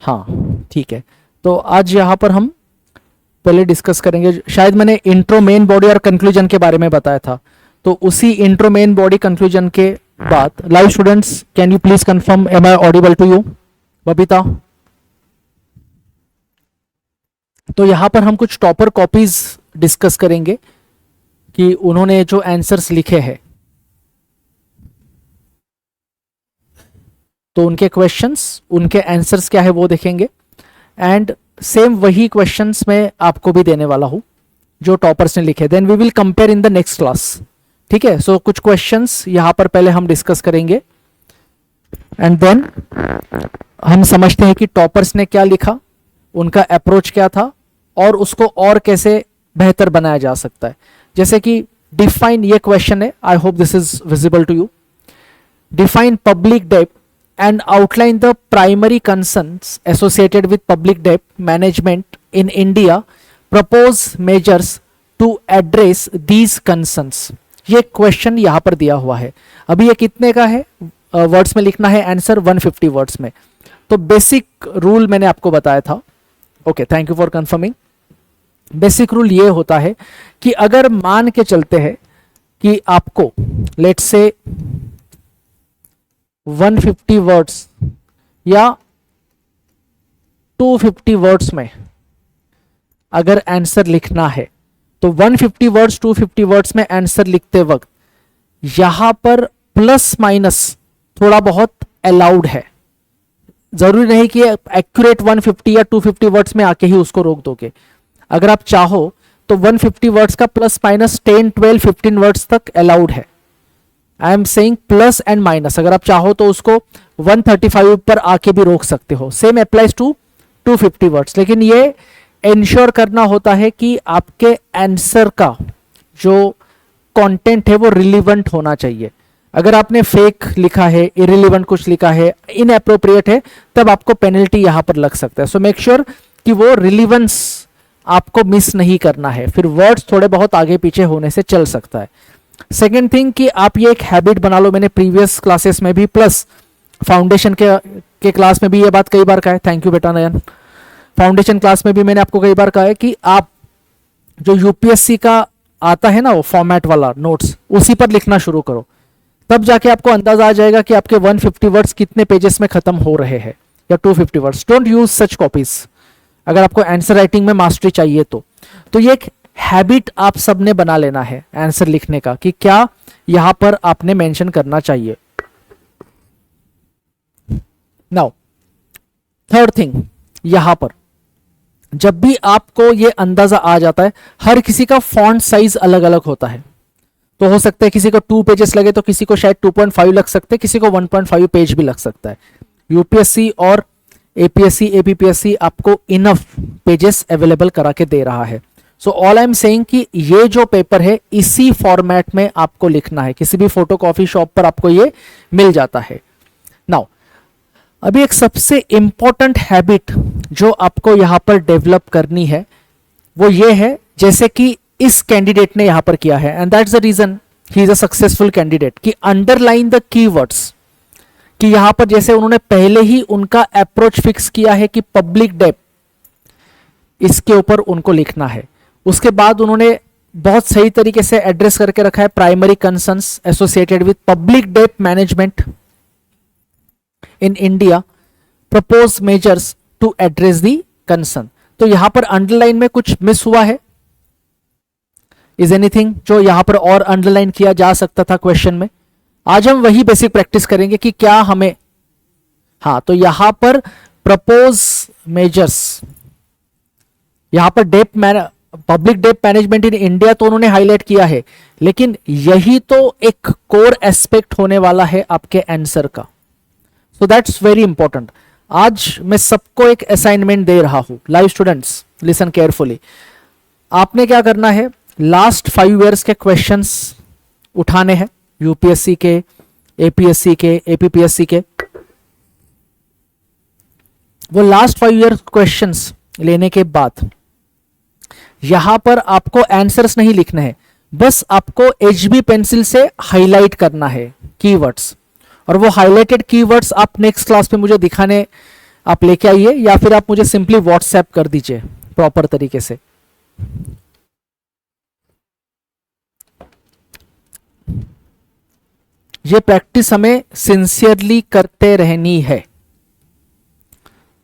हाँ ठीक है, तो आज यहाँ पर हम पहले डिस्कस करेंगे, शायद मैंने इंट्रो मेन बॉडी और कंक्लूजन के बारे में बताया था, तो उसी इंट्रो मेन बॉडी कंक्लूजन के बाद live students can you please confirm am I audible to you Babita? तो यहाँ पर हम कुछ टॉपर कॉपीज डिस्कस करेंगे कि उन्होंने जो आंसर्स लिखे हैं तो उनके क्वेश्चंस, उनके आंसर्स क्या है वो देखेंगे, एंड सेम वही क्वेश्चंस मैं आपको भी देने वाला हूं जो टॉपर्स ने लिखे, then we will compare in the next class. ठीक है, सो कुछ क्वेश्चंस यहां पर पहले हम डिस्कस करेंगे एंड देन हम समझते हैं कि टॉपर्स ने क्या लिखा, उनका अप्रोच क्या था और उसको और कैसे बेहतर बनाया जा सकता है। जैसे कि डिफाइन, ये क्वेश्चन है, I hope this is visible to you. Define public debt and outline the primary concerns associated with public debt management in India. Propose measures to address these concerns. ये क्वेश्चन यहां पर दिया हुआ है। अभी ये कितने का है, वर्ड्स में लिखना है आंसर 150 वर्ड्स में। तो बेसिक रूल मैंने आपको बताया था। Okay, thank you for confirming. Basic rule ये होता है कि अगर मान के चलते हैं कि आपको लेट्स से 150 वर्ड्स या 250 वर्ड्स में अगर आंसर लिखना है तो 150 वर्ड्स 250 वर्ड्स में आंसर लिखते वक्त यहां पर प्लस माइनस थोड़ा बहुत अलाउड है। जरूरी नहीं कि एक्यूरेट 150 या 250 वर्ड्स में आके ही उसको रोक दोगे। अगर आप चाहो तो 150 वर्ड्स का प्लस माइनस 10, 12, 15 वर्ड्स तक अलाउड है। I am saying plus and minus, अगर आप चाहो तो उसको 135 पर आके भी रोक सकते हो। सेम अप्लाइज टू 250 वर्ड्स, लेकिन ये इंश्योर करना होता है कि आपके आंसर का जो कंटेंट है वो रिलीवेंट होना चाहिए। अगर आपने फेक लिखा है, इरिलीवेंट कुछ लिखा है, इनएप्रोप्रिएट है, तब आपको पेनल्टी यहां पर लग सकता है। सो मेक श्योर कि वो रिलीवेंस आपको मिस नहीं करना है, फिर वर्ड्स थोड़े बहुत आगे पीछे होने से चल सकता है। सेकेंड थिंग कि आप ये एक हैबिट बना लो, मैंने प्रीवियस क्लासेस में भी प्लस फाउंडेशन के क्लास में भी ये बात कई बार कहा है। थैंक यू बेटा नयन। फाउंडेशन क्लास में भी मैंने आपको कई बार कहा है कि आप जो यूपीएससी का आता है ना वो फॉर्मेट वाला नोट्स, उसी पर लिखना शुरू करो, तब जाके आपको अंदाजा आ जाएगा कि आपके 150 वर्ड्स कितने पेजेस में खत्म हो रहे हैं या 250 words. Don't use such copies अगर आपको आंसर राइटिंग में मास्टरी चाहिए तो ये एक हैबिट आप सबने बना लेना है आंसर लिखने का कि क्या यहां पर आपने मेंशन करना चाहिए। नाउ थर्ड थिंग, यहां पर जब भी आपको ये अंदाजा आ जाता है, हर किसी का फॉन्ट साइज अलग अलग होता है, तो हो सकता है किसी को 2 पेजेस लगे तो किसी को शायद 2.5 लग सकते हैं, किसी को 1.5 पेज भी लग सकता है। यूपीएससी और एपीएससी एपीपीएससी आपको इनफ पेजेस अवेलेबल करा के दे रहा है। So all I am saying कि ये जो पेपर है इसी फॉर्मेट में आपको लिखना है, किसी भी फोटो कॉपी शॉप पर आपको ये मिल जाता है। नाउ अभी एक सबसे इंपॉर्टेंट हैबिट जो आपको यहां पर डेवलप करनी है वो ये है, जैसे कि इस कैंडिडेट ने यहां पर किया है, and that's the reason he is a successful candidate, कि अंडरलाइन द कीवर्ड्स, कि यहां पर जैसे उन्होंने पहले ही उनका अप्रोच फिक्स किया है कि पब्लिक डेट, इसके ऊपर उनको लिखना है। उसके बाद उन्होंने बहुत सही तरीके से एड्रेस करके रखा है primary concerns associated with public debt management in India, propose measures to address the concern. तो यहां पर अंडरलाइन में कुछ मिस हुआ है? इज एनीथिंग जो यहां पर और अंडरलाइन किया जा सकता था क्वेश्चन में? आज हम वही बेसिक प्रैक्टिस करेंगे कि क्या हमें, हाँ, तो यहां पर प्रपोज मेजर्स, यहां पर public debt management in India तो उन्होंने हाईलाइट किया है, लेकिन यही तो एक कोर एस्पेक्ट होने वाला है आपके आंसर का। So that's very important. आज मैं सबको एक असाइनमेंट दे रहा हूं। Live students listen carefully. आपने क्या करना है, लास्ट 5 ईयर्स के क्वेश्चंस उठाने हैं, यूपीएससी के, एपीएससी के, एपीपीएससी के। वो लास्ट 5 ईयर क्वेश्चंस लेने के बाद यहां पर आपको आंसर्स नहीं लिखने हैं, बस आपको एचबी पेंसिल से हाईलाइट करना है कीवर्ड्स, और वो हाईलाइटेड कीवर्ड्स आप नेक्स्ट क्लास में मुझे दिखाने आप लेके आइए, या फिर आप मुझे सिंपली व्हाट्सएप कर दीजिए प्रॉपर तरीके से। ये प्रैक्टिस हमें सिंसियरली करते रहनी है।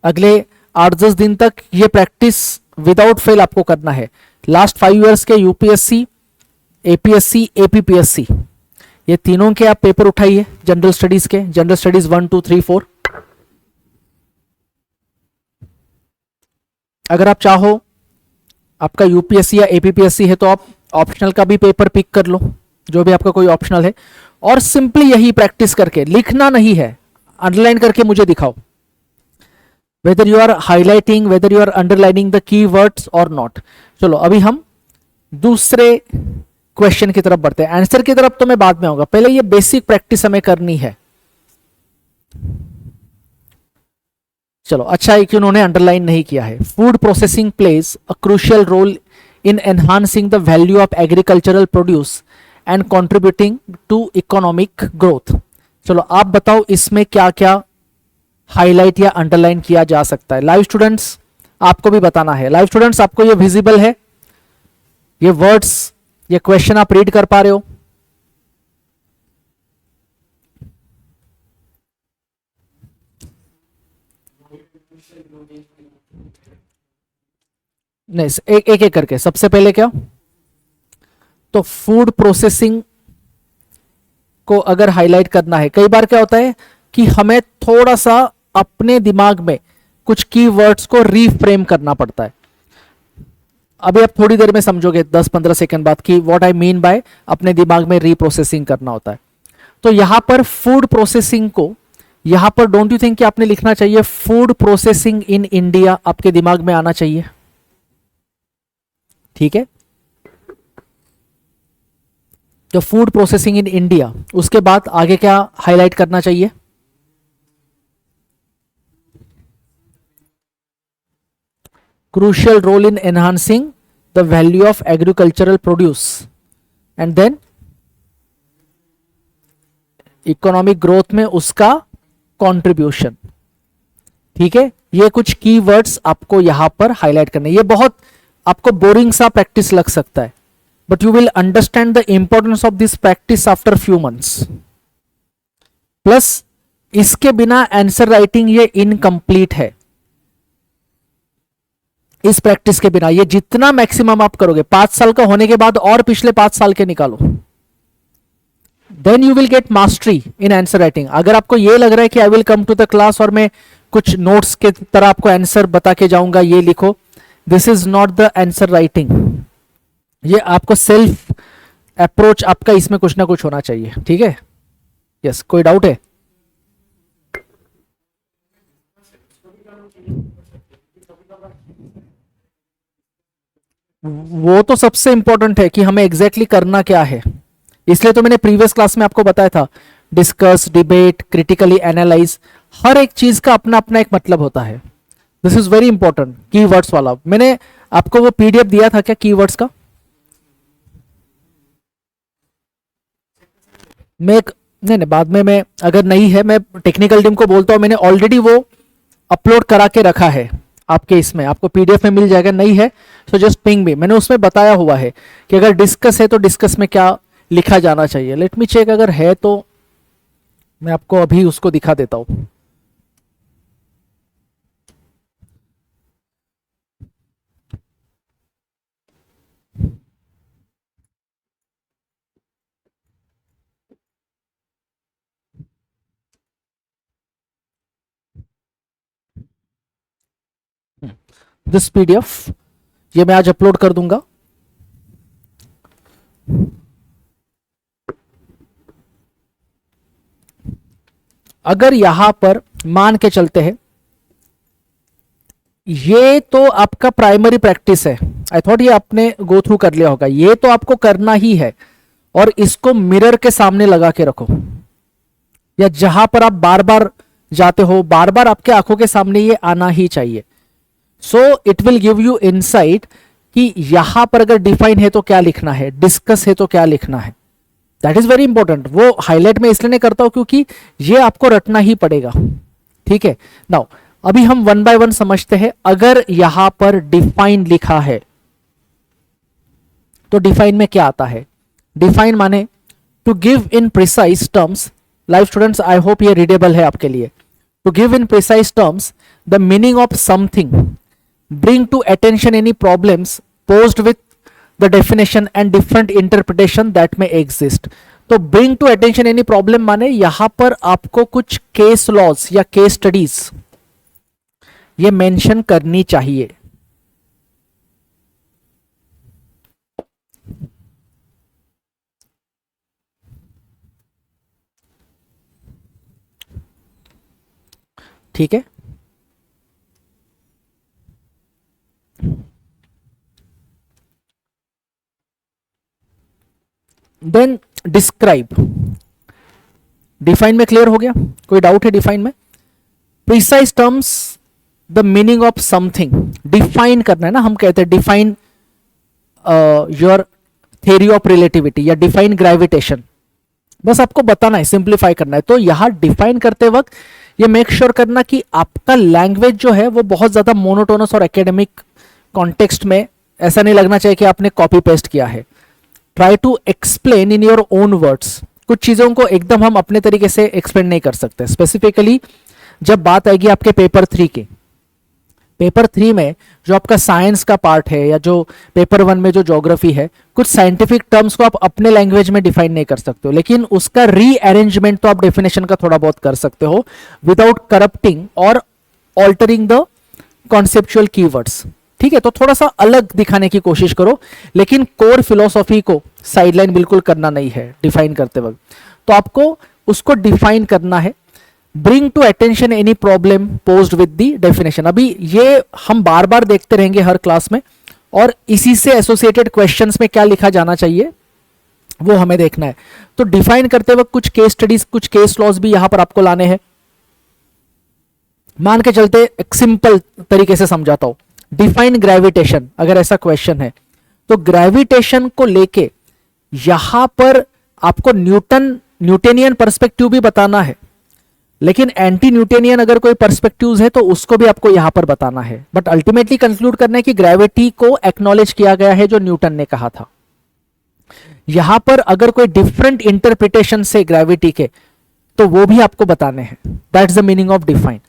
अगले 8-10 दिन तक ये प्रैक्टिस विदाउट फेल आपको करना है। लास्ट 5 इयर्स के यूपीएससी, एपीएससी, एपीपीएससी, ये तीनों के आप पेपर उठाइए जनरल स्टडीज के, जनरल स्टडीज 1, 2, 3, 4। अगर आप चाहो, आपका यूपीएससी या एपीपीएससी है तो आप ऑप्शनल का भी पेपर पिक कर लो, जो भी आपका कोई ऑप्शनल है, और सिंपली यही प्रैक्टिस करके, लिखना नहीं है, अंडरलाइन करके मुझे दिखाओ, whether you are highlighting, whether you are underlining the keywords और नॉट। चलो अभी हम दूसरे क्वेश्चन की तरफ बढ़ते हैं। आंसर की तरफ तो मैं बाद में आऊंगा, पहले ये बेसिक प्रैक्टिस हमें करनी है। चलो, अच्छा है कि उन्होंने अंडरलाइन नहीं किया है। Food processing plays a crucial role in enhancing the value of agricultural produce and contributing to economic growth. चलो आप बताओ इसमें क्या क्या हाईलाइट या अंडरलाइन किया जा सकता है। लाइव स्टूडेंट्स आपको भी बताना है। लाइव स्टूडेंट्स आपको ये विजिबल है, ये वर्ड्स, ये क्वेश्चन आप रीड कर पा रहे हो? नहीं, एक एक करके। सबसे पहले क्या, तो फूड प्रोसेसिंग को अगर हाईलाइट करना है, कई बार क्या होता है कि हमें थोड़ा सा अपने दिमाग में कुछ कीवर्ड्स को रीफ्रेम करना पड़ता है। अभी आप थोड़ी देर में समझोगे, 10-15 सेकंड बाद, कि व्हाट आई मीन बाय अपने दिमाग में रीप्रोसेसिंग करना होता है। तो यहां पर फूड प्रोसेसिंग को, यहां पर डोंट यू थिंक कि आपने लिखना चाहिए फूड प्रोसेसिंग इन इंडिया, आपके दिमाग में आना चाहिए, ठीक है? तो फूड प्रोसेसिंग इन इंडिया, उसके बाद आगे क्या हाईलाइट करना चाहिए? crucial role in enhancing the value of agricultural produce and then economic growth में उसका कंट्रीब्यूशन, ठीक है? ये कुछ कीवर्ड्स आपको यहां पर हाईलाइट करने। ये बहुत आपको बोरिंग सा प्रैक्टिस लग सकता है, but you will understand the importance of this practice after few months. Plus इसके बिना आंसर राइटिंग ये इनकम्प्लीट है। इस प्रैक्टिस के बिना ये जितना मैक्सिमम आप करोगे, 5 साल का होने के बाद और पिछले 5 साल के निकालो, then you will get mastery in answer writing. अगर आपको ये लग रहा है कि I will come to the class और मैं कुछ नोट्स के तरह आपको आंसर बता के जाऊंगा, ये लिखो, this is not the answer writing. ये आपको सेल्फ अप्रोच आपका इसमें कुछ ना कुछ होना चाहिए, ठीक है? यस, कोई डाउट है? वो तो सबसे इंपॉर्टेंट है कि हमें एग्जैक्टली करना क्या है। इसलिए तो मैंने प्रीवियस क्लास में आपको बताया था, डिस्कस, डिबेट, क्रिटिकली एनालाइज, हर एक चीज का अपना अपना एक मतलब होता है। This is very important. Keywords वाला मैंने आपको वो पीडीएफ दिया था क्या कीवर्ड्स का? मैं नहीं नहीं, बाद में मैं, अगर नहीं है मैं टेक्निकल टीम को बोलता हूं, मैंने ऑलरेडी वो अपलोड करा के रखा है आपके इसमें, आपको पीडीएफ में मिल जाएगा। नहीं है तो जस्ट पिंग भी, मैंने उसमें बताया हुआ है कि अगर डिस्कस है तो डिस्कस में क्या लिखा जाना चाहिए। लेट मी चेक, अगर है तो मैं आपको अभी उसको दिखा देता हूं। दिस पीडीएफ ये मैं आज अपलोड कर दूंगा। अगर यहां पर मान के चलते हैं, ये तो आपका प्राइमरी प्रैक्टिस है, आई थॉट ये आपने गो थ्रू कर लिया होगा, ये तो आपको करना ही है। और इसको मिरर के सामने लगा के रखो, या जहां पर आप बार बार जाते हो, बार बार आपके आंखों के सामने ये आना ही चाहिए। So it will give you insight कि यहां पर अगर डिफाइन है तो क्या लिखना है, डिस्कस है तो क्या लिखना है। That is very important. वो हाईलाइट में इसलिए नहीं करता हूं क्योंकि ये आपको रटना ही पड़ेगा, ठीक है? नाउ अभी हम वन बाय वन समझते हैं। अगर यहां पर डिफाइन लिखा है तो डिफाइन में क्या आता है? डिफाइन माने to give in precise terms, live students I hope ये रीडेबल है आपके लिए। To give in precise terms the meaning of something, bring to attention any problems posed with the definition and different interpretation that may exist. तो bring to attention any problem माने यहां पर आपको कुछ केस लॉज या case studies ये mention करनी चाहिए। ठीक है, देन डिस्क्राइब। डिफाइन में क्लियर हो गया? कोई डाउट है डिफाइन में? Precise terms the meaning of something, define करना है ना, हम कहते हैं define your theory of relativity या डिफाइन ग्रेविटेशन, बस आपको बताना है, सिंप्लीफाई करना है। तो यहां डिफाइन करते वक्त ये मेक श्योर करना कि आपका लैंग्वेज जो है वो बहुत ज्यादा मोनोटोनस और एकेडमिक कॉन्टेक्स्ट में ऐसा नहीं लगना चाहिए कि आपने कॉपी पेस्ट किया है। Try to explain in your own words. कुछ चीजों को एकदम हम अपने तरीके से एक्सप्लेन नहीं कर सकते, स्पेसिफिकली जब बात आएगी आपके पेपर 3 की। पेपर 3 में जो आपका साइंस का पार्ट है या जो पेपर 1 में जो ज्योग्राफी है, कुछ साइंटिफिक टर्म्स को आप अपने लैंग्वेज में डिफाइन नहीं कर सकते हो, लेकिन उसका रीअरेंजमेंट तो आप डेफिनेशन का थोड़ा बहुत कर सकते हो विदाउट करप्टिंग और ऑल्टरिंग द कॉन्सेप्चुअल कीवर्ड्स। ठीक है, तो थोड़ा सा अलग दिखाने की कोशिश करो, लेकिन कोर फिलोसॉफी को साइडलाइन बिल्कुल करना नहीं है डिफाइन करते वक्त। तो आपको उसको डिफाइन करना है। Bring to attention any problem posed with the definition. अभी ये हम बार बार देखते रहेंगे हर क्लास में, और इसी से एसोसिएटेड क्वेश्चंस में क्या लिखा जाना चाहिए वो हमें देखना है। तो डिफाइन करते वक्त कुछ केस स्टडीज, कुछ केस लॉज भी यहां पर आपको लाने हैं। मान के चलते एक सिंपल तरीके से समझाता हूं, डिफाइन ग्रेविटेशन, अगर ऐसा क्वेश्चन है तो ग्रेविटेशन को लेके यहां पर आपको न्यूटेनियन पर्सपेक्टिव भी बताना है, लेकिन एंटी न्यूटेनियन अगर कोई पर्सपेक्टिव्स है तो उसको भी आपको यहां पर बताना है। बट अल्टीमेटली कंक्लूड करना है कि ग्रेविटी को एक्नॉलेज किया गया है जो न्यूटन ने कहा था। यहां पर अगर कोई डिफरेंट इंटरप्रिटेशन से ग्रेविटी के, तो वो भी आपको बताने हैं। That's the meaning of define.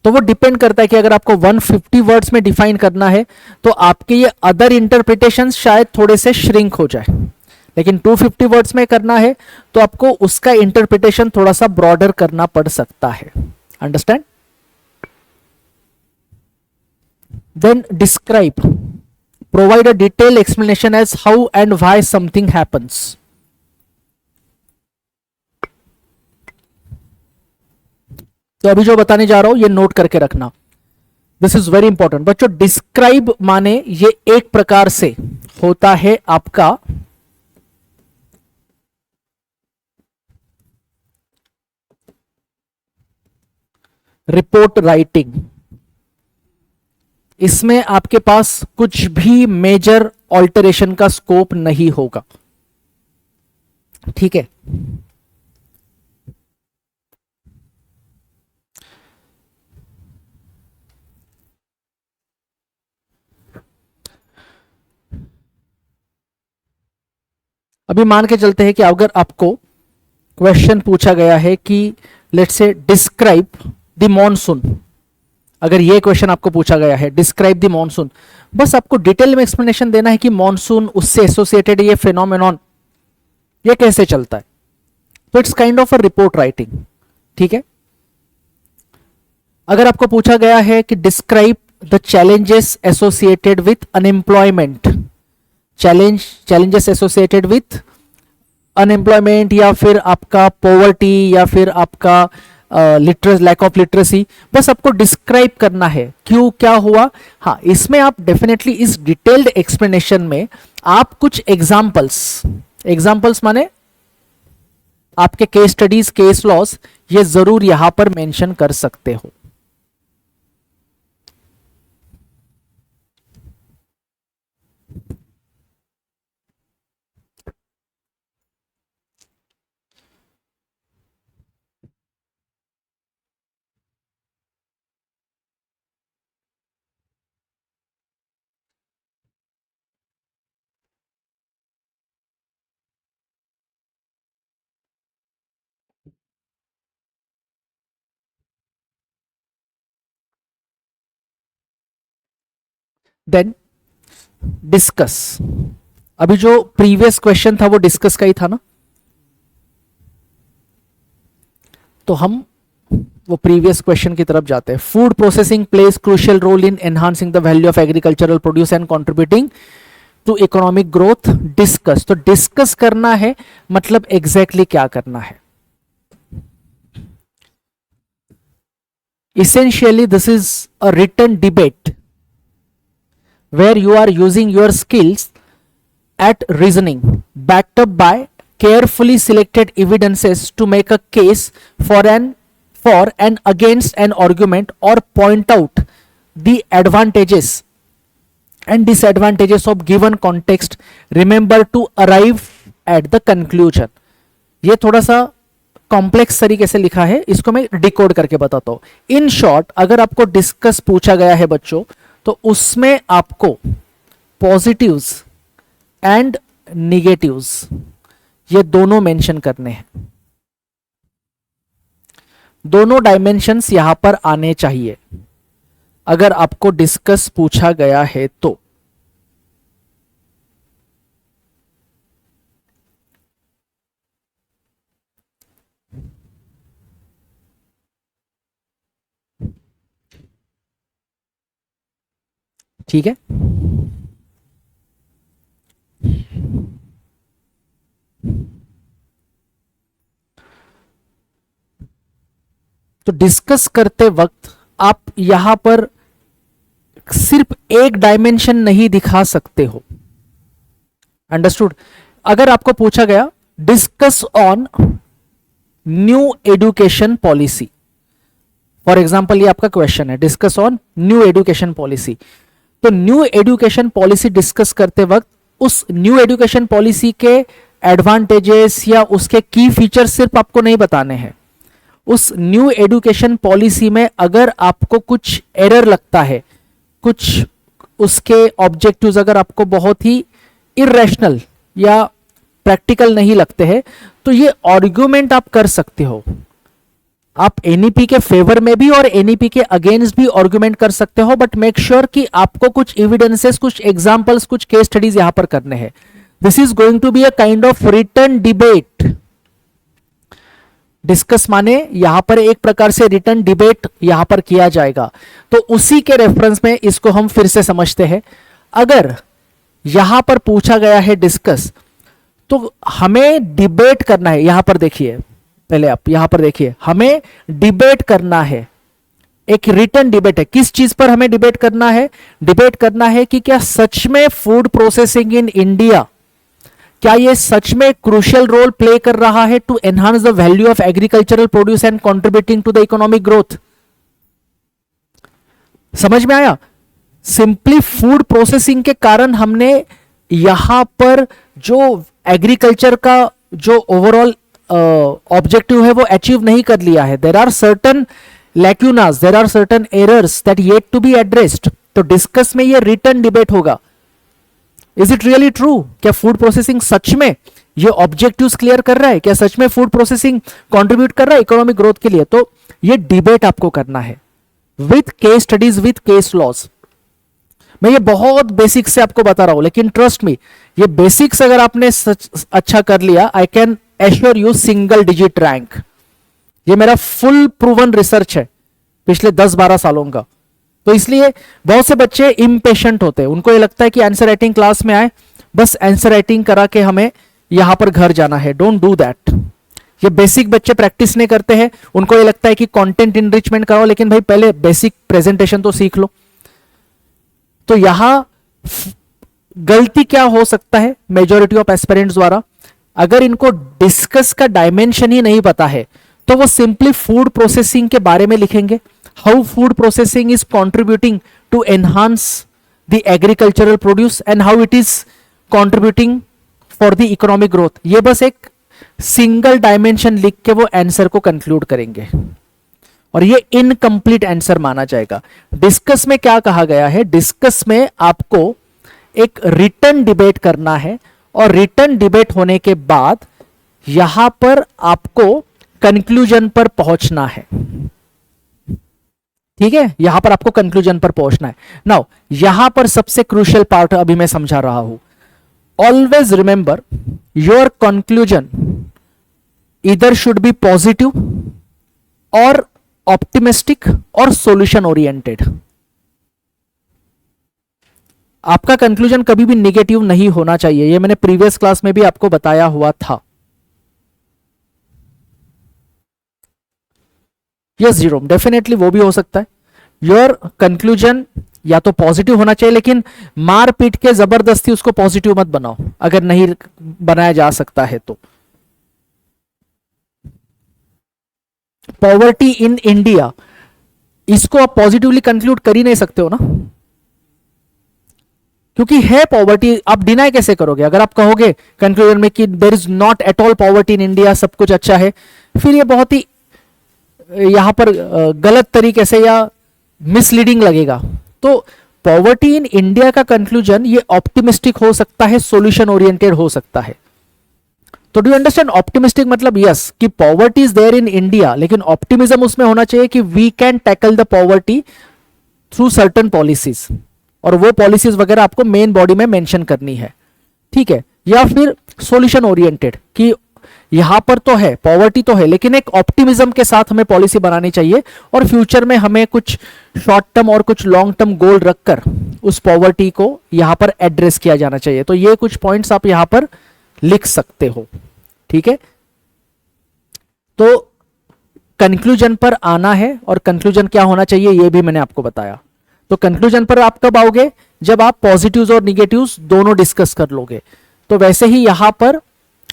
तो वो डिपेंड करता है कि अगर आपको 150 वर्ड्स में डिफाइन करना है तो आपके ये अदर इंटरप्रिटेशन शायद थोड़े से श्रिंक हो जाए, लेकिन 250 वर्ड्स में करना है तो आपको उसका इंटरप्रिटेशन थोड़ा सा ब्रॉडर करना पड़ सकता है। Understand? Then describe, provide a detail explanation as how and why something happens. तो अभी जो बताने जा रहा हूं ये नोट करके रखना, दिस इज वेरी इंपॉर्टेंट बच्चों। डिस्क्राइब माने ये एक प्रकार से होता है आपका रिपोर्ट राइटिंग। इसमें आपके पास कुछ भी मेजर ऑल्टरेशन का स्कोप नहीं होगा। ठीक है, अभी मान के चलते हैं कि अगर आपको क्वेश्चन पूछा गया है कि let's say describe the monsoon, अगर ये क्वेश्चन आपको पूछा गया है डिस्क्राइब द मॉनसून, बस आपको डिटेल में एक्सप्लेनेशन देना है कि मॉनसून उससे एसोसिएटेड ये फिनोमेनॉन ये कैसे चलता है। तो it's kind of a report writing. ठीक है, अगर आपको पूछा गया है कि describe the challenges associated with unemployment, challenges associated with unemployment या फिर आपका पॉवर्टी या फिर आपका लैक ऑफ लिटरेसी, बस आपको डिस्क्राइब करना है क्यों क्या हुआ। हाँ, इसमें आप डेफिनेटली इस डिटेल्ड एक्सप्लेनेशन में आप कुछ एग्जांपल्स माने आपके केस स्टडीज, केस लॉस, ये जरूर यहां पर मेंशन कर सकते हो। Then discuss. अभी जो प्रीवियस क्वेश्चन था वो डिस्कस का ही था ना, तो हम वो प्रीवियस क्वेश्चन की तरफ जाते हैं। Food processing plays crucial role in enhancing the value of agricultural produce and contributing to economic growth. Discuss, तो डिस्कस करना है मतलब एग्जैक्टली क्या करना है। Essentially, this is a written debate where you are using your skills at reasoning, backed up by carefully selected evidences to make a case for and against an argument, or point out the advantages and disadvantages of given context. Remember to arrive at the conclusion. ये थोड़ा सा complex तरीके से लिखा है, इसको मैं decode करके बताता हूं। इन शॉर्ट, अगर आपको डिस्कस पूछा गया है बच्चों, तो उसमें आपको पॉजिटिव्स एंड निगेटिव्स ये दोनों मेंशन करने हैं। दोनों डायमेंशंस यहां पर आने चाहिए अगर आपको डिस्कस पूछा गया है तो। ठीक है, तो डिस्कस करते वक्त आप यहां पर सिर्फ एक डायमेंशन नहीं दिखा सकते हो। अंडरस्टूड? अगर आपको पूछा गया discuss on new education policy, for example ये आपका क्वेश्चन है, discuss on new education policy, तो न्यू एजुकेशन पॉलिसी डिस्कस करते वक्त उस न्यू एजुकेशन पॉलिसी के एडवांटेजेस या उसके की फीचर्स सिर्फ आपको नहीं बताने हैं। उस न्यू एजुकेशन पॉलिसी में अगर आपको कुछ एरर लगता है, कुछ उसके ऑब्जेक्टिव्स अगर आपको बहुत ही इरेशनल या प्रैक्टिकल नहीं लगते हैं, तो ये आर्गुमेंट आप कर सकते हो। आप एनईपी के फेवर में भी और एनईपी के अगेंस्ट भी आर्गुमेंट कर सकते हो, बट मेक श्योर कि आपको कुछ एविडेंसेस, कुछ एग्जांपल्स, कुछ केस स्टडीज यहां पर करने हैं। This is going to be a kind of written debate. Discuss माने यहां पर एक प्रकार से रिटन डिबेट यहां पर किया जाएगा, तो उसी के रेफरेंस में इसको हम फिर से समझते हैं। अगर यहां पर पूछा गया है डिस्कस, तो हमें डिबेट करना है। यहां पर देखिए, पहले आप यहां पर देखिए, हमें डिबेट करना है, एक रिटन डिबेट है। किस चीज पर हमें डिबेट करना है? डिबेट करना है कि क्या सच में फूड प्रोसेसिंग इन इंडिया, क्या ये सच में क्रूशियल रोल प्ले कर रहा है to enhance the value of agricultural produce and contributing to the economic growth. समझ में आया? सिंपली फूड प्रोसेसिंग के कारण हमने यहां पर जो एग्रीकल्चर का जो ओवरऑल ऑब्जेक्टिव है वो अचीव नहीं कर लिया है। There are certain lacunas, there are certain errors that yet to be addressed. तो डिस्कस में ये रिटन डिबेट होगा। Is it really true? क्या फूड प्रोसेसिंग सच में ये ऑब्जेक्टिव्स क्लियर कर रहा है? क्या सच में फूड प्रोसेसिंग कंट्रीब्यूट कर रहा है इकोनॉमिक ग्रोथ के लिए? तो ये डिबेट आपको करना है with case studies, with case laws. मैं ये बहुत बेसिक से आपको बता रहा हूं, लेकिन ट्रस्ट मी, ये बेसिक्स अगर आपने अच्छा कर लिया, I can assure you single digit rank. ये मेरा फुल प्रूवन रिसर्च है पिछले 10-12 सालों का। तो इसलिए बहुत से बच्चे इम्पेशेंट होते हैं, उनको ये लगता है कि आंसर राइटिंग क्लास में आए, बस आंसर राइटिंग करा के हमें यहां पर घर जाना है। Don't do that. ये बेसिक बच्चे प्रैक्टिस नहीं करते हैं, उनको ये लगता है कि कंटेंट इनरिचमेंट कराओ, लेकिन भाई पहले बेसिक प्रेजेंटेशन तो सीख लो। तो यहां गलती क्या हो सकता है मेजॉरिटी ऑफ एस्पिरेंट्स द्वारा? अगर इनको डिस्कस का डायमेंशन ही नहीं पता है, तो वो सिंपली फूड प्रोसेसिंग के बारे में लिखेंगे, how food processing is contributing to enhance the agricultural produce and how it is contributing for the economic growth. ये बस एक सिंगल डायमेंशन लिख के वो आंसर को कंक्लूड करेंगे, और ये इनकम्प्लीट आंसर माना जाएगा। डिस्कस में क्या कहा गया है? डिस्कस में आपको एक रिटन डिबेट करना है, और रिटन डिबेट होने के बाद यहां पर आपको कंक्लूजन पर पहुंचना है। ठीक है, यहां पर आपको कंक्लूजन पर पहुंचना है। नाउ यहां पर सबसे क्रूशियल पार्ट अभी मैं समझा रहा हूं। ऑलवेज रिमेंबर योर कंक्लूजन इधर शुड बी पॉजिटिव और ऑप्टिमिस्टिक और सॉल्यूशन ओरिएंटेड। आपका कंक्लूजन कभी भी निगेटिव नहीं होना चाहिए, ये मैंने प्रीवियस क्लास में भी आपको बताया हुआ था। यस जीरो, डेफिनेटली वो भी हो सकता है। योर कंक्लूजन या तो पॉजिटिव होना चाहिए, लेकिन मार पीट के जबरदस्ती उसको पॉजिटिव मत बनाओ अगर नहीं बनाया जा सकता है तो। पॉवर्टी इन इंडिया, इसको आप पॉजिटिवली कंक्लूड कर ही नहीं सकते हो ना, क्योंकि है पॉवर्टी। आप डिनाई कैसे करोगे? अगर आप कहोगे कंक्लूजन में कि there is not at all poverty in India, सब कुछ अच्छा है, फिर ये बहुत ही यहां पर गलत तरीके से या मिसलीडिंग लगेगा। तो पॉवर्टी इन इंडिया का कंक्लूजन ये ऑप्टिमिस्टिक हो सकता है, सॉल्यूशन ओरिएंटेड हो सकता है। तो डू यू अंडरस्टैंड? ऑप्टिमिस्टिक मतलब यस कि poverty is there in India, लेकिन ऑप्टिमिज्म उसमें होना चाहिए कि we can tackle the poverty through certain policies, और वो पॉलिसीज वगैरह आपको मेन बॉडी में मेंशन करनी है, ठीक है। या फिर सॉल्यूशन ओरिएंटेड कि यहां पर तो है पॉवर्टी तो है, लेकिन एक ऑप्टिमिज्म के साथ हमें पॉलिसी बनानी चाहिए, और फ्यूचर में हमें कुछ शॉर्ट टर्म और कुछ लॉन्ग टर्म गोल रखकर उस पॉवर्टी को यहां पर एड्रेस किया जाना चाहिए। तो ये कुछ पॉइंट्स आप यहां पर लिख सकते हो, ठीक है। तो कंक्लूजन पर आना है, और कंक्लूजन क्या होना चाहिए ये भी मैंने आपको बताया। तो कंक्लूजन पर आप कब आओगे? जब आप पॉजिटिव्स और निगेटिव्स दोनों डिस्कस कर लोगे। तो वैसे ही यहां पर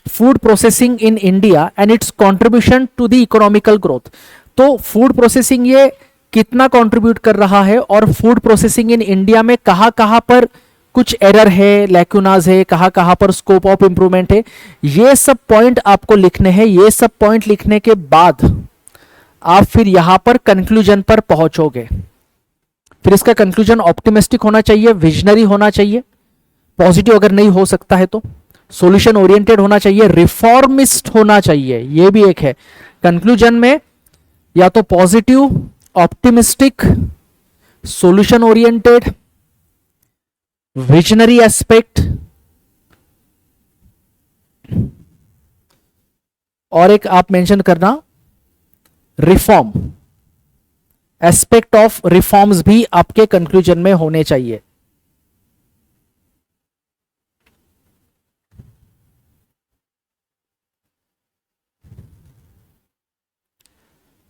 food processing in India and its contribution to the economical growth, तो फूड प्रोसेसिंग ये कितना कंट्रीब्यूट कर रहा है, और फूड प्रोसेसिंग इन इंडिया में कहां कहां पर कुछ एरर है, लैक्यूनाज है, कहां कहां पर स्कोप ऑफ इंप्रूवमेंट है, ये सब पॉइंट आपको लिखने हैं। ये सब पॉइंट लिखने के बाद आप फिर यहां पर कंक्लूजन पर पहुंचोगे। फिर इसका कंक्लूजन ऑप्टिमिस्टिक होना चाहिए, विजनरी होना चाहिए, पॉजिटिव अगर नहीं हो सकता है तो सॉल्यूशन ओरिएंटेड होना चाहिए, रिफॉर्मिस्ट होना चाहिए, ये भी एक है कंक्लूजन में, या तो positive, optimistic, solution oriented, visionary aspect, और एक आप मेंशन करना रिफॉर्म, एस्पेक्ट ऑफ रिफॉर्म्स भी आपके कंक्लूजन में होने चाहिए।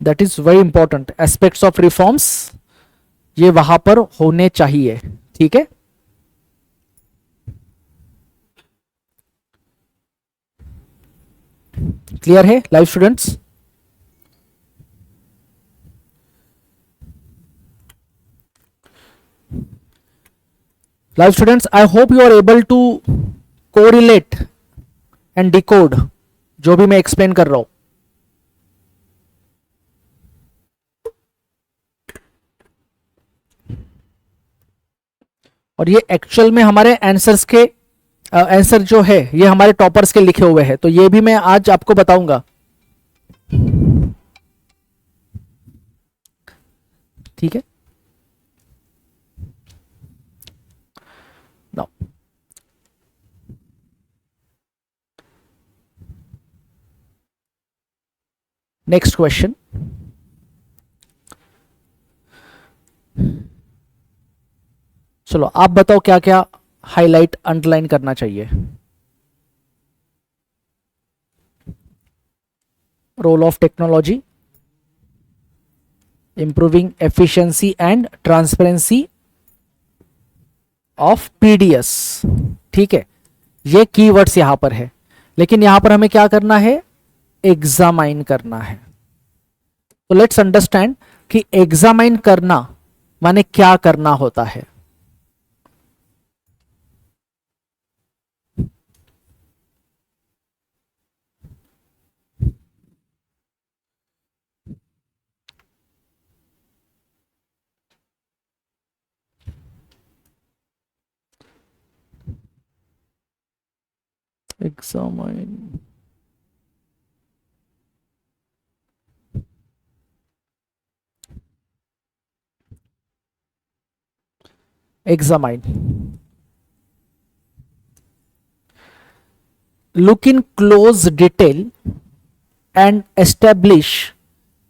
That is very important, aspects of reforms ये वहां पर होने चाहिए, ठीक है। क्लियर है live students? Live students, I hope you are able to correlate and decode जो भी मैं एक्सप्लेन कर रहा हूं। और ये एक्चुअल में हमारे आंसर्स के आंसर जो है ये हमारे टॉपर्स के लिखे हुए हैं, तो ये भी मैं आज आपको बताऊंगा, ठीक है। नाउ नेक्स्ट क्वेश्चन, चलो आप बताओ क्या क्या हाईलाइट अंडरलाइन करना चाहिए। Role of technology, improving efficiency and transparency of PDS, ठीक है। ये कीवर्ड्स यहां पर है, लेकिन यहां पर हमें क्या करना है? एग्जामाइन करना है। तो लेट्स अंडरस्टैंड कि एग्जामाइन करना माने क्या करना होता है। Examine, examine. Look in close detail and establish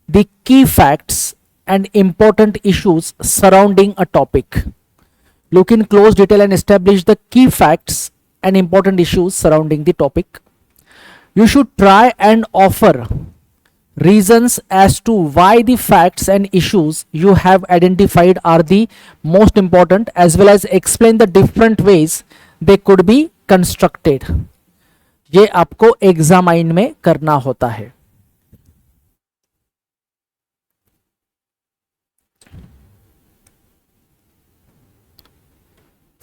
the key facts and important issues surrounding a topic. Look in close detail and establish the key facts and important issues surrounding the topic. You should try and offer reasons as to why the facts and issues you have identified are the most important, as well as explain the different ways they could be constructed. ये आपको examine में करना होता है.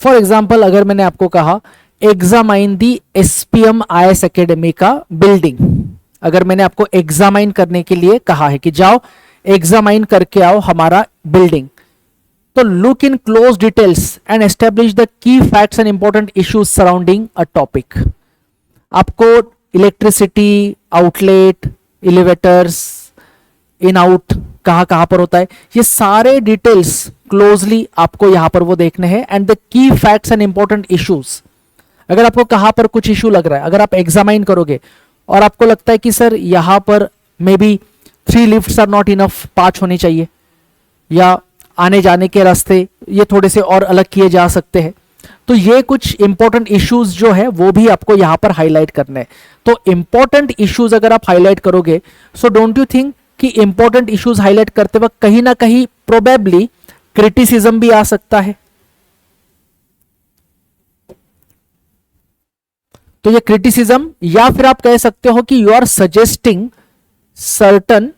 For example, अगर मैंने आपको कहा एग्जामाइन दी एसपीएम आईएएस एकेडमी का बिल्डिंग, अगर मैंने आपको एग्जामाइन करने के लिए कहा है कि जाओ एग्जामाइन करके आओ हमारा बिल्डिंग, तो look in close details and establish the key facts and important issues surrounding a topic. आपको electricity, outlet, elevators, in out कहां कहां पर होता है, ये सारे डिटेल्स क्लोजली आपको यहां पर वो देखने हैं. And the key facts and important issues, अगर आपको कहां पर कुछ इश्यू लग रहा है, अगर आप एग्जामाइन करोगे और आपको लगता है कि सर यहां पर maybe 3 lifts are not enough, 5 होनी चाहिए, या आने जाने के रास्ते ये थोड़े से और अलग किए जा सकते हैं, तो ये कुछ इंपॉर्टेंट इश्यूज जो है वो भी आपको यहां पर हाईलाइट करने हैं. तो इंपॉर्टेंट इश्यूज अगर आप हाईलाइट करोगे, सो डोंट यू थिंक कि इंपॉर्टेंट इश्यूज हाईलाइट करते वक्त कहीं ना कहीं प्रोबेबली क्रिटिसिज्म भी आ सकता है. तो ये क्रिटिसिज्म, या फिर आप कह सकते हो कि you are suggesting certain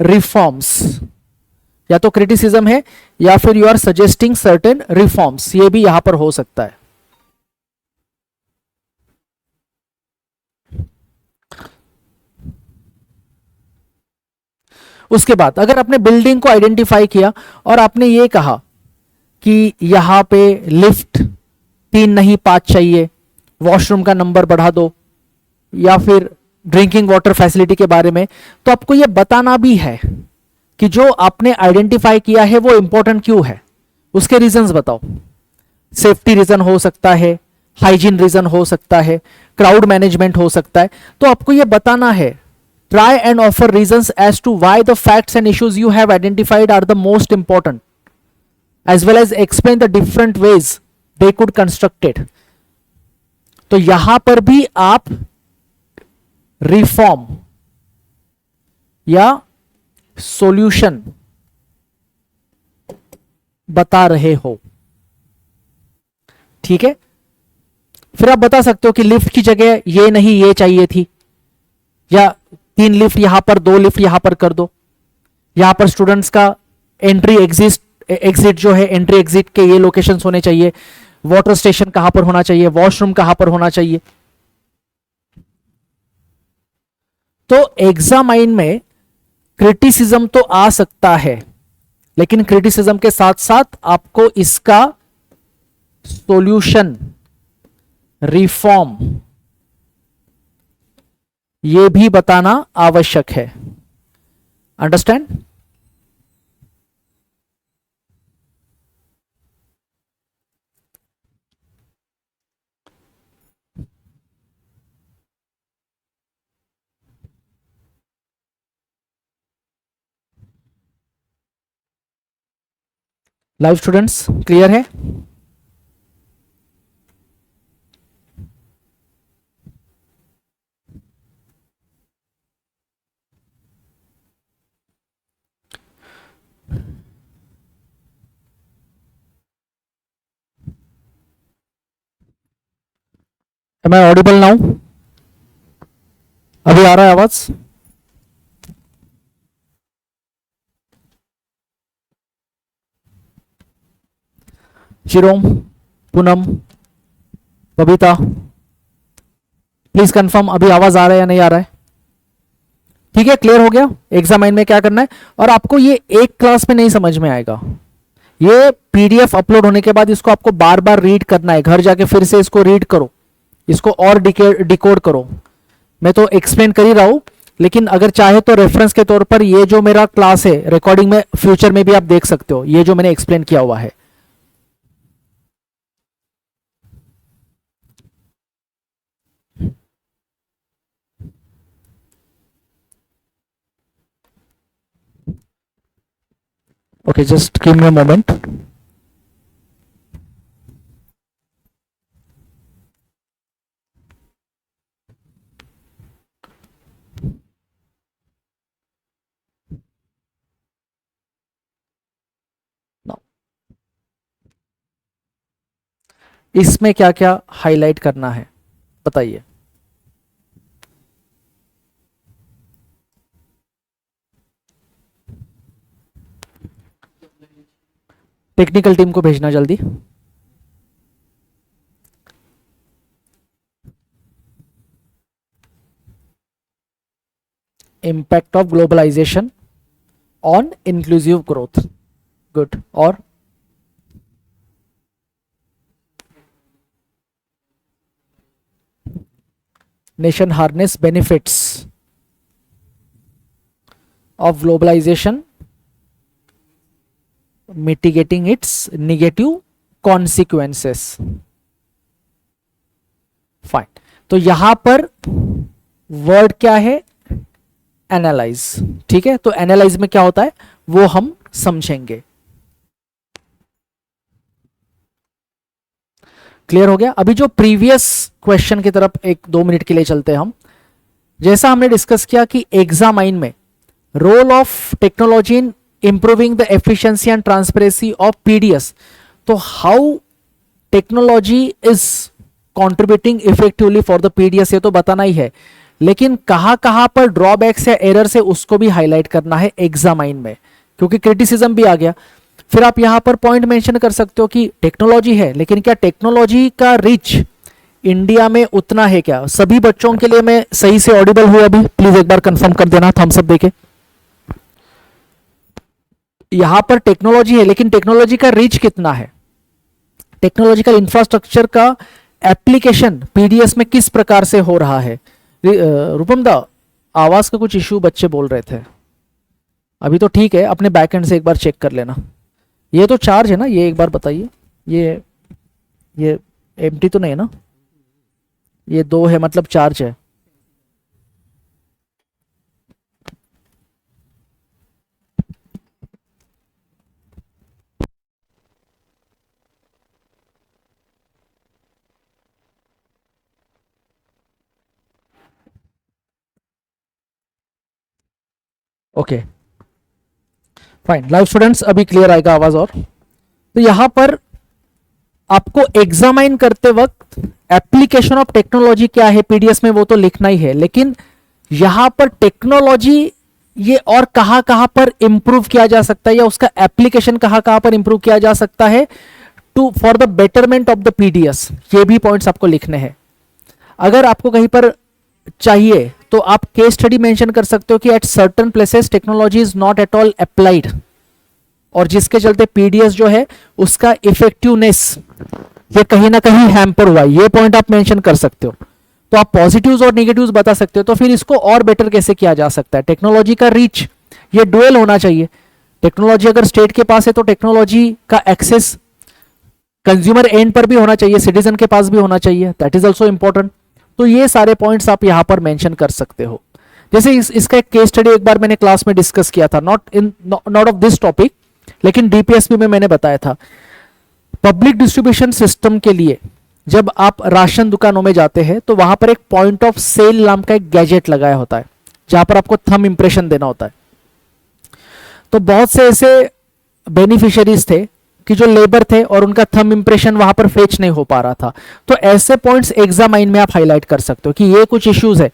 reforms, या तो क्रिटिसिज्म है या फिर you are suggesting certain reforms, ये भी यहां पर हो सकता है. उसके बाद अगर आपने बिल्डिंग को आइडेंटिफाई किया और आपने ये कहा कि यहां पे लिफ्ट 3 नहीं 5 चाहिए, वॉशरूम का नंबर बढ़ा दो, या फिर ड्रिंकिंग वाटर फैसिलिटी के बारे में, तो आपको यह बताना भी है कि जो आपने आइडेंटिफाई किया है वो इंपॉर्टेंट क्यों है, उसके रीजंस बताओ. सेफ्टी रीजन हो सकता है, हाइजीन रीजन हो सकता है, क्राउड मैनेजमेंट हो सकता है, तो आपको यह बताना है. Try and offer reasons as to why the facts and issues you have identified are the most important, as well as explain the different ways they could constructed. तो यहां पर भी आप रिफॉर्म या सॉल्यूशन बता रहे हो. ठीक है, फिर आप बता सकते हो कि लिफ्ट की जगह ये नहीं ये चाहिए थी, या 3 लिफ्ट यहां पर 2 लिफ्ट यहां पर कर दो, यहां पर स्टूडेंट्स का एंट्री एग्जिट जो है, एंट्री एग्जिट के ये लोकेशंस होने चाहिए, वाटर स्टेशन कहां पर होना चाहिए, वॉशरूम कहां पर होना चाहिए. तो एग्जामाइन में क्रिटिसिज्म तो आ सकता है, लेकिन क्रिटिसिज्म के साथ साथ आपको इसका सॉल्यूशन, रिफॉर्म, ये भी बताना आवश्यक है. अंडरस्टैंड? लाइव स्टूडेंट्स क्लियर है? Am I audible now? अभी आ रहा है आवाज? शिरोम, पूनम, बबीता, प्लीज कंफर्म अभी आवाज आ रहा है या नहीं आ रहा है? ठीक है, क्लियर हो गया एग्जामाइन में क्या करना है. और आपको ये एक क्लास में नहीं समझ में आएगा, ये पीडीएफ अपलोड होने के बाद इसको आपको बार बार रीड करना है, घर जाके फिर से इसको रीड करो, इसको और डिकोड करो. मैं तो एक्सप्लेन कर ही रहा हूं, लेकिन अगर चाहे तो रेफरेंस के तौर पर ये जो मेरा क्लास है रिकॉर्डिंग में फ्यूचर में भी आप देख सकते हो, ये जो मैंने एक्सप्लेन किया हुआ है Okay, just give me a moment. Now, इसमें क्या क्या हाईलाइट करना है बताइए। टेक्निकल टीम को भेजना जल्दी। Impact of globalisation on inclusive growth. Good. और nation harness benefits of globalisation mitigating its negative consequences. Fine. तो यहां पर वर्ड क्या है? एनालाइज। ठीक है, तो एनालाइज में क्या होता है वो हम समझेंगे। क्लियर हो गया? अभी जो प्रीवियस क्वेश्चन की तरफ एक 2 मिनट के लिए चलते हैं हम। जैसा हमने डिस्कस किया कि एग्जामाइन में role of technology in improving the efficiency and transparency of PDS, तो how technology is contributing effectively for the PDS, ये तो बताना ही है, लेकिन कहां कहां पर ड्रॉबैक्स या एरर से उसको भी हाईलाइट करना है एग्जामाइन में, क्योंकि क्रिटिसिज्म भी आ गया। फिर आप यहां पर पॉइंट मेंशन कर सकते हो कि टेक्नोलॉजी है, लेकिन क्या टेक्नोलॉजी का रीच इंडिया में उतना है क्या? सभी बच्चों के लिए मैं सही से ऑडिबल हूं अभी? प्लीज एक बार कंफर्म कर देना, थम्स अप देके। यहां पर टेक्नोलॉजी है, लेकिन टेक्नोलॉजी का रीच कितना है? टेक्नोलॉजिकल इंफ्रास्ट्रक्चर का एप्लीकेशन पीडीएस में किस प्रकार से हो रहा है? रूपम दा, आवाज का कुछ इश्यू बच्चे बोल रहे थे। अभी तो ठीक है, अपने बैकएंड से एक बार चेक कर लेना। ये तो चार्ज है ना, ये एक बार बताइए। ये एम्प्टी तो नहीं है ना? ये 2 है मतलब चार्ज है। Okay fine. लाइव स्टूडेंट्स, अभी क्लियर आएगा आवाज। और तो यहां पर आपको एग्जामाइन करते वक्त एप्लीकेशन ऑफ टेक्नोलॉजी क्या है पीडीएस में वो तो लिखना ही है, लेकिन यहां पर टेक्नोलॉजी ये और कहां कहां पर इंप्रूव किया जा सकता है या उसका एप्लीकेशन कहां कहां पर इंप्रूव किया जा सकता है to for the betterment of the PDS, ये भी पॉइंट्स आपको लिखने हैं। अगर आपको कहीं पर चाहिए तो आप केस स्टडी मेंशन कर सकते हो कि at certain places technology is not at all applied, और जिसके चलते पीडीएस जो है उसका इफेक्टिवनेस ये कहीं ना कहीं हैम्पर हुआ, ये पॉइंट आप मेंशन कर सकते हो। तो आप पॉजिटिव्स और नेगेटिव्स बता सकते हो। तो फिर इसको और बेटर कैसे किया जा सकता है? टेक्नोलॉजी का रीच ये डुअल होना चाहिए। टेक्नोलॉजी अगर स्टेट के पास है तो टेक्नोलॉजी का एक्सेस कंज्यूमर एंड पर भी होना चाहिए, सिटीजन के पास भी होना चाहिए, दैट इज ऑल्सो इंपॉर्टेंट। तो ये सारे पॉइंट्स आप यहां पर मेंशन कर सकते हो। जैसे इसका एक केस स्टडी एक बार मैंने क्लास में डिस्कस किया था, नॉट ऑफ दिस टॉपिक, लेकिन डीपीएसपी में मैंने बताया था। पब्लिक डिस्ट्रीब्यूशन सिस्टम के लिए जब आप राशन दुकानों में जाते हैं तो वहां पर एक पॉइंट ऑफ सेल नाम का एक गैजेट लगाया होता है, जहां पर आपको थंब इंप्रेशन देना होता है। तो बहुत से ऐसे बेनिफिशियरीज थे कि जो लेबर थे और उनका थंब इंप्रेशन वहां पर फेच नहीं हो पा रहा था। तो ऐसे पॉइंट्स एग्जामाइन में आप हाईलाइट कर सकते हो कि ये कुछ इश्यूज है,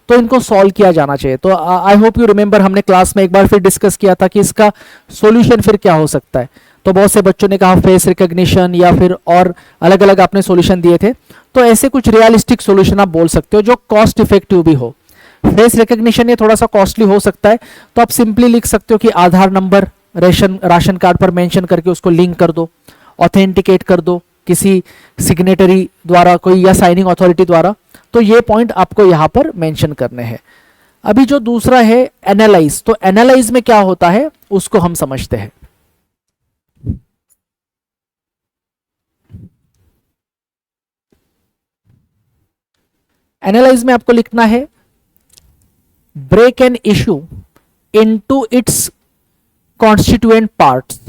तो इनको सॉल्व किया जाना चाहिए। तो आई होप यू रिमेंबर, हमने क्लास में एक बार फिर डिस्कस किया था कि इसका सॉल्यूशन फिर क्या हो सकता है। तो बहुत से बच्चों ने कहा फेस रिकॉग्निशन या फिर और अलग अलग आपने सॉल्यूशन दिए थे। तो ऐसे कुछ रियलिस्टिक सॉल्यूशन आप बोल सकते हो जो कॉस्ट इफेक्टिव भी हो। फेस रिकॉग्निशन ये थोड़ा सा कॉस्टली हो सकता है, तो आप सिंपली लिख सकते हो कि आधार नंबर राशन कार्ड पर मेंशन करके उसको लिंक कर दो, ऑथेंटिकेट कर दो किसी सिग्नेटरी द्वारा कोई या साइनिंग अथॉरिटी द्वारा। तो ये पॉइंट आपको यहां पर मेंशन करने हैं। अभी जो दूसरा है एनालाइज, तो एनालाइज में क्या होता है उसको हम समझते हैं। एनालाइज में आपको लिखना है break an issue into its constituent parts.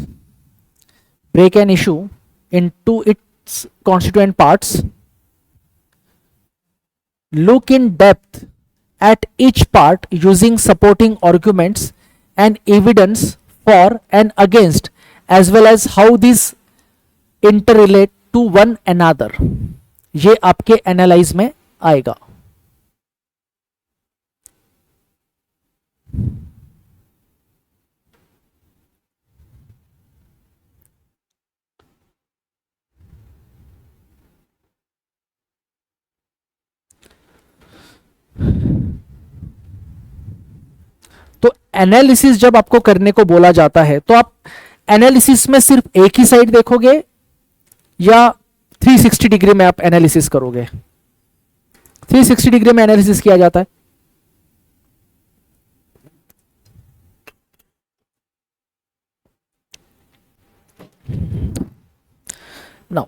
Break an issue into its constituent parts. Look in depth at each part using supporting arguments and evidence for and against, as well as how these interrelate to one another. ये आपके analyse में आएगा. तो analysis जब आपको करने को बोला जाता है तो आप एनालिसिस में सिर्फ एक ही साइड देखोगे या 360 डिग्री में आप एनालिसिस करोगे? 360 डिग्री में एनालिसिस किया जाता है. Now,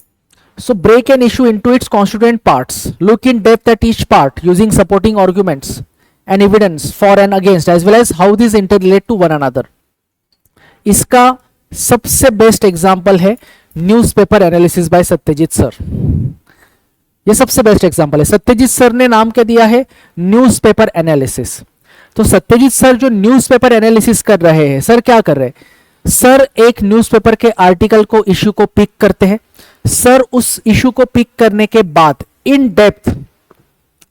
so break an issue into its constituent parts. Look in depth at each part using supporting arguments and evidence for and against, as well as how these interrelate to one another. इसका सबसे best example है newspaper analysis bye Satyajit sir. ये सबसे best example है. Satyajit sir ने नाम क्या दिया है? Newspaper analysis. तो सत्यजीत सर जो न्यूज़पेपर एनालिसिस कर रहे हैं, सर क्या कर रहे हैं? सर एक न्यूज़पेपर के आर्टिकल को, इश्यू को पिक करते हैं. सर उस इश्यू को पिक करने के बाद इन डेप्थ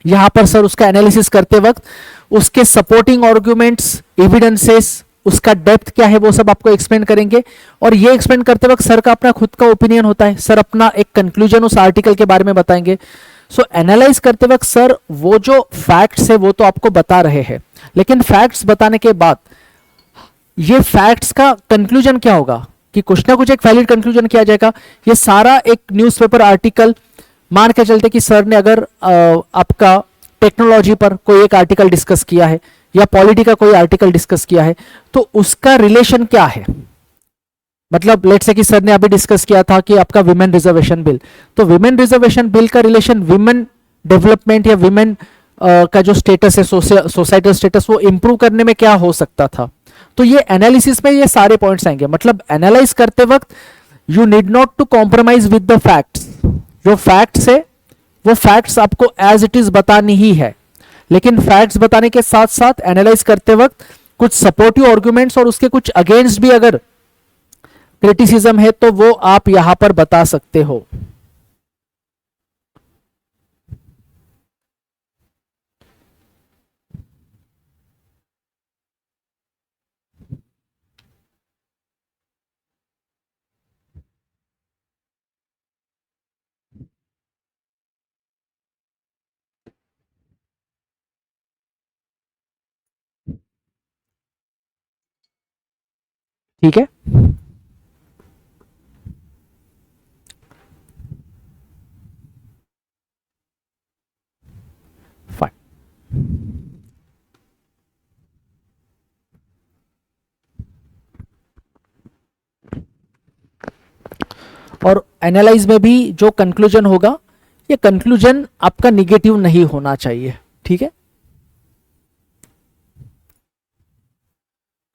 यहां पर सर उसका एनालिसिस करते वक्त उसके सपोर्टिंग आर्गुमेंट्स, एविडेंसेस, उसका डेप्थ क्या है वो सब आपको एक्सप्लेन करेंगे. और ये एक्सप्लेन करते वक्त सर का अपना खुद का ओपिनियन होता है. सर अपना एक कंक्लूजन उस आर्टिकल के बारे में बताएंगे. सो एनालाइज करते वक्त सर वो जो फैक्ट्स है वो तो आपको बता रहे हैं, लेकिन फैक्ट्स बताने के बाद ये फैक्ट्स का कंक्लूजन क्या होगा कि कुछ ना कुछ एक वैलिड कंक्लूजन किया जाएगा. ये सारा एक न्यूज़पेपर आर्टिकल, मान के चलते कि सर ने अगर आपका टेक्नोलॉजी पर कोई एक आर्टिकल डिस्कस किया है या पॉलिटी का कोई आर्टिकल डिस्कस किया है, तो उसका रिलेशन क्या है? मतलब लेट्स से कि सर ने अभी डिस्कस किया था कि आपका विमेन रिजर्वेशन बिल, तो विमेन रिजर्वेशन बिल का रिलेशन विमेन डेवलपमेंट या विमेन का जो स्टेटस है, सोसाइटल स्टेटस, वो इंप्रूव करने में क्या हो सकता था. तो ये एनालिसिस में ये सारे पॉइंट्स आएंगे. मतलब एनालाइज करते वक्त you need not to compromise with the facts. जो फैक्ट्स है वो फैक्ट्स आपको एज इट इज बतानी ही है, लेकिन फैक्ट्स बताने के साथ साथ एनालाइज करते वक्त कुछ सपोर्टिव आर्गुमेंट्स और उसके कुछ अगेंस्ट भी अगर क्रिटिसिज्म है तो वो आप यहां पर बता सकते हो. ठीक है. फाइन. और एनालाइज में भी जो कंक्लूजन होगा, ये कंक्लूजन आपका निगेटिव नहीं होना चाहिए. ठीक है.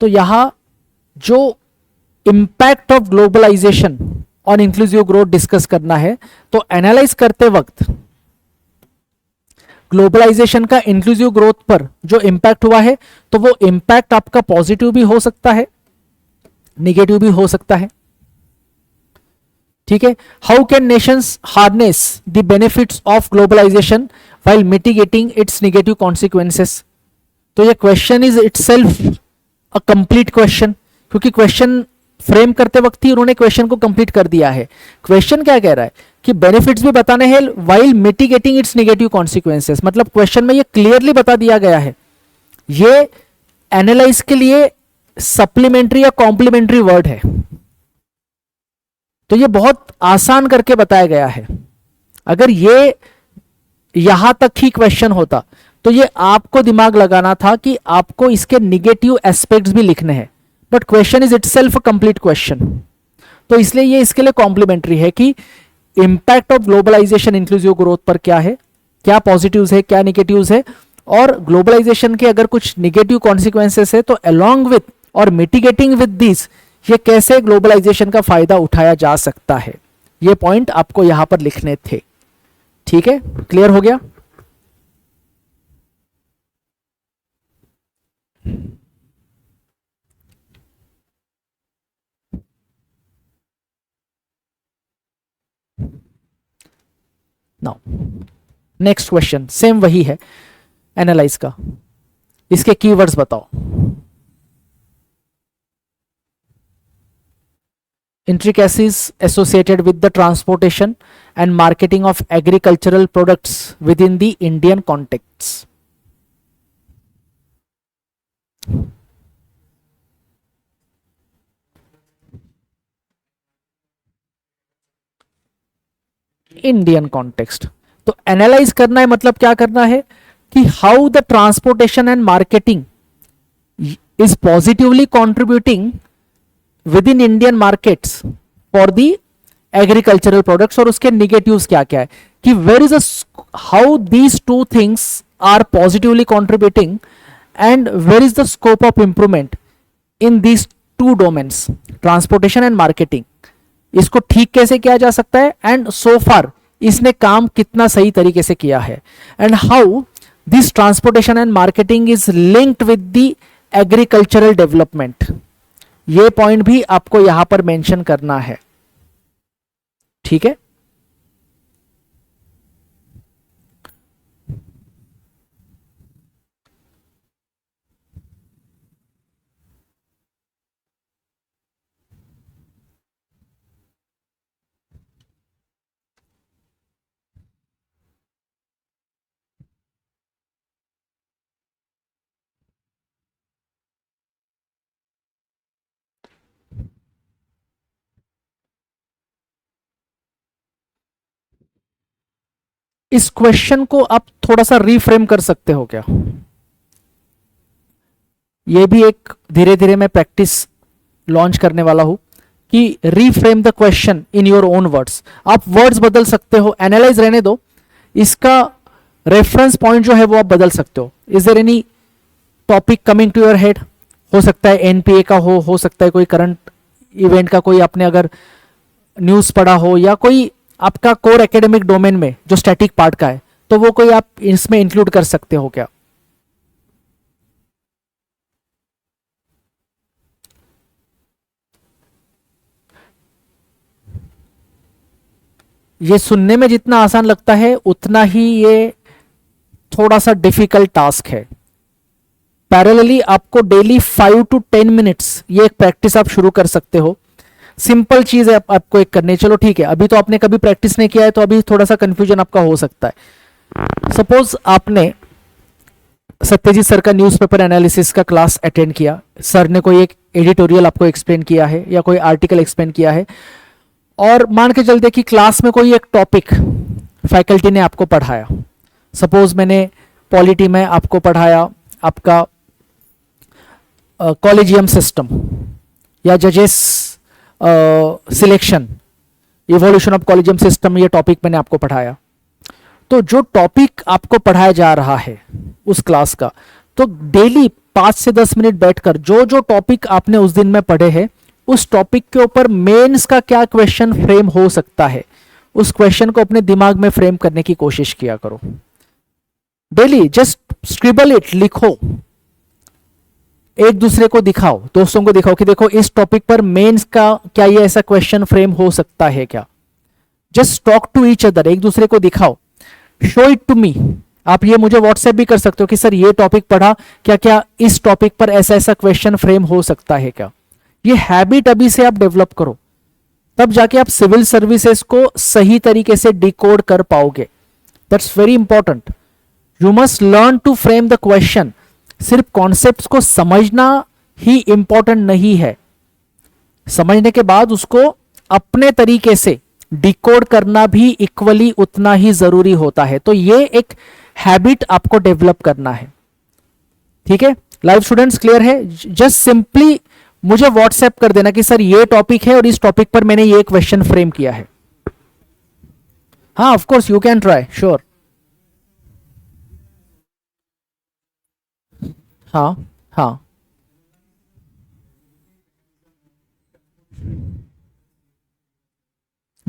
तो यहां जो impact of globalisation on inclusive growth discuss करना है, तो एनालाइज करते वक्त ग्लोबलाइजेशन का इंक्लूसिव ग्रोथ पर जो इंपैक्ट हुआ है, तो वो इंपैक्ट आपका पॉजिटिव भी हो सकता है, निगेटिव भी हो सकता है. ठीक है. How can nations harness the benefits of globalisation while mitigating its negative consequences. तो ये question is itself a complete question, क्योंकि क्वेश्चन फ्रेम करते वक्त ही उन्होंने क्वेश्चन को कंप्लीट कर दिया है. क्वेश्चन क्या कह रहा है कि बेनिफिट्स भी बताने हैं while mitigating its negative consequences. मतलब क्वेश्चन में ये क्लियरली बता दिया गया है. ये एनालाइज के लिए सप्लीमेंट्री या कॉम्प्लीमेंट्री वर्ड है. तो ये बहुत आसान करके बताया गया है. अगर ये यहां तक ही क्वेश्चन होता तो ये आपको दिमाग लगाना था कि आपको इसके निगेटिव एस्पेक्ट्स भी लिखने हैं, but question is itself a complete question. तो इसलिए ये इसके लिए कॉम्प्लीमेंट्री है कि impact of globalisation inclusive growth पर क्या है, क्या पॉजिटिव्स है, क्या निगेटिव्स है, और ग्लोबलाइजेशन के अगर कुछ निगेटिव कॉन्सिक्वेंसेस है तो अलोंग विथ और मिटिगेटिंग विद दिस, ये कैसे ग्लोबलाइजेशन का फायदा उठाया जा सकता है, ये पॉइंट आपको यहां पर लिखने थे। ठीक है, क्लियर हो गया? नाउ नेक्स्ट क्वेश्चन सेम वही है, एनालाइज का। इसके कीवर्ड्स बताओ। intricacies associated with the transportation and marketing of agricultural products within the Indian contexts. Indian context. तो एनालाइज करना है, मतलब क्या करना है कि how the transportation and marketing is positively contributing within Indian markets for the agricultural products, और उसके निगेटिव्स क्या क्या है, कि where is how these two things are positively contributing and where is the scope of improvement in these two domains, transportation and marketing. इसको ठीक कैसे किया जा सकता है, एंड सो फार इसने काम कितना सही तरीके से किया है, and how this transportation and marketing is linked with the agricultural development. ये पॉइंट भी आपको यहां पर मेंशन करना है। ठीक है, इस क्वेश्चन को आप थोड़ा सा रीफ्रेम कर सकते हो क्या? ये भी एक धीरे धीरे मैं प्रैक्टिस लॉन्च करने वाला हूं कि reframe the question in your own words. आप वर्ड्स बदल सकते हो, एनालाइज रहने दो, इसका रेफरेंस पॉइंट जो है वो आप बदल सकते हो। Is there any topic coming to your head? हो सकता है एनपीए का हो सकता है कोई करंट इवेंट का, कोई आपने अगर न्यूज पढ़ा हो, या कोई आपका कोर एकेडमिक डोमेन में जो स्टैटिक पार्ट का है, तो वो कोई आप इसमें इंक्लूड कर सकते हो क्या? ये सुनने में जितना आसान लगता है उतना ही ये थोड़ा सा डिफिकल्ट टास्क है। पैरेलली आपको डेली 5 to 10 मिनट्स ये एक प्रैक्टिस आप शुरू कर सकते हो। सिंपल चीज है आपको एक करनी। चलो ठीक है, अभी तो आपने कभी प्रैक्टिस नहीं किया है तो अभी थोड़ा सा कंफ्यूजन आपका हो सकता है। सपोज आपने सत्यजीत सर का न्यूज़पेपर एनालिसिस का क्लास अटेंड किया, सर ने कोई एक एडिटोरियल आपको एक्सप्लेन किया है या कोई आर्टिकल एक्सप्लेन किया है, और मान के चलते कि क्लास में कोई एक टॉपिक फैकल्टी ने आपको पढ़ाया। सपोज मैंने पॉलिटी में आपको पढ़ाया आपका कॉलेजियम सिस्टम या जजेस selection, evolution of collegium system, ये टॉपिक मैंने आपको पढ़ाया। तो जो टॉपिक आपको पढ़ाया जा रहा है उस क्लास का, तो डेली 5 से 10 मिनट बैठकर जो जो टॉपिक आपने उस दिन में पढ़े हैं उस टॉपिक के ऊपर मेंस का क्या क्वेश्चन फ्रेम हो सकता है, उस क्वेश्चन को अपने दिमाग में फ्रेम करने की कोशिश किया करो। डेली जस्ट स्क्रिबल इट, लिखो, एक दूसरे को दिखाओ, दोस्तों को दिखाओ कि देखो इस टॉपिक पर मेंस का क्या ये ऐसा क्वेश्चन फ्रेम हो सकता है क्या। Just talk to each other, एक दूसरे को दिखाओ, शो इट टू मी। आप ये मुझे व्हाट्सएप भी कर सकते हो कि सर ये टॉपिक पढ़ा, क्या क्या इस टॉपिक पर ऐसा ऐसा क्वेश्चन फ्रेम हो सकता है क्या। ये हैबिट अभी से आप डेवलप करो, तब जाके आप सिविल सर्विसेज को सही तरीके से डिकोड कर पाओगे। That's very important. You must learn to frame the question. सिर्फ कॉन्सेप्ट्स को समझना ही इंपॉर्टेंट नहीं है, समझने के बाद उसको अपने तरीके से डिकोड करना भी इक्वली उतना ही जरूरी होता है। तो ये एक हैबिट आपको डेवलप करना है। ठीक है, लाइव स्टूडेंट्स क्लियर है? जस्ट सिंपली मुझे व्हाट्सएप कर देना कि सर ये टॉपिक है और इस टॉपिक पर मैंने ये क्वेश्चन फ्रेम किया है। हाँ, of course you can try, sure. हाँ हाँ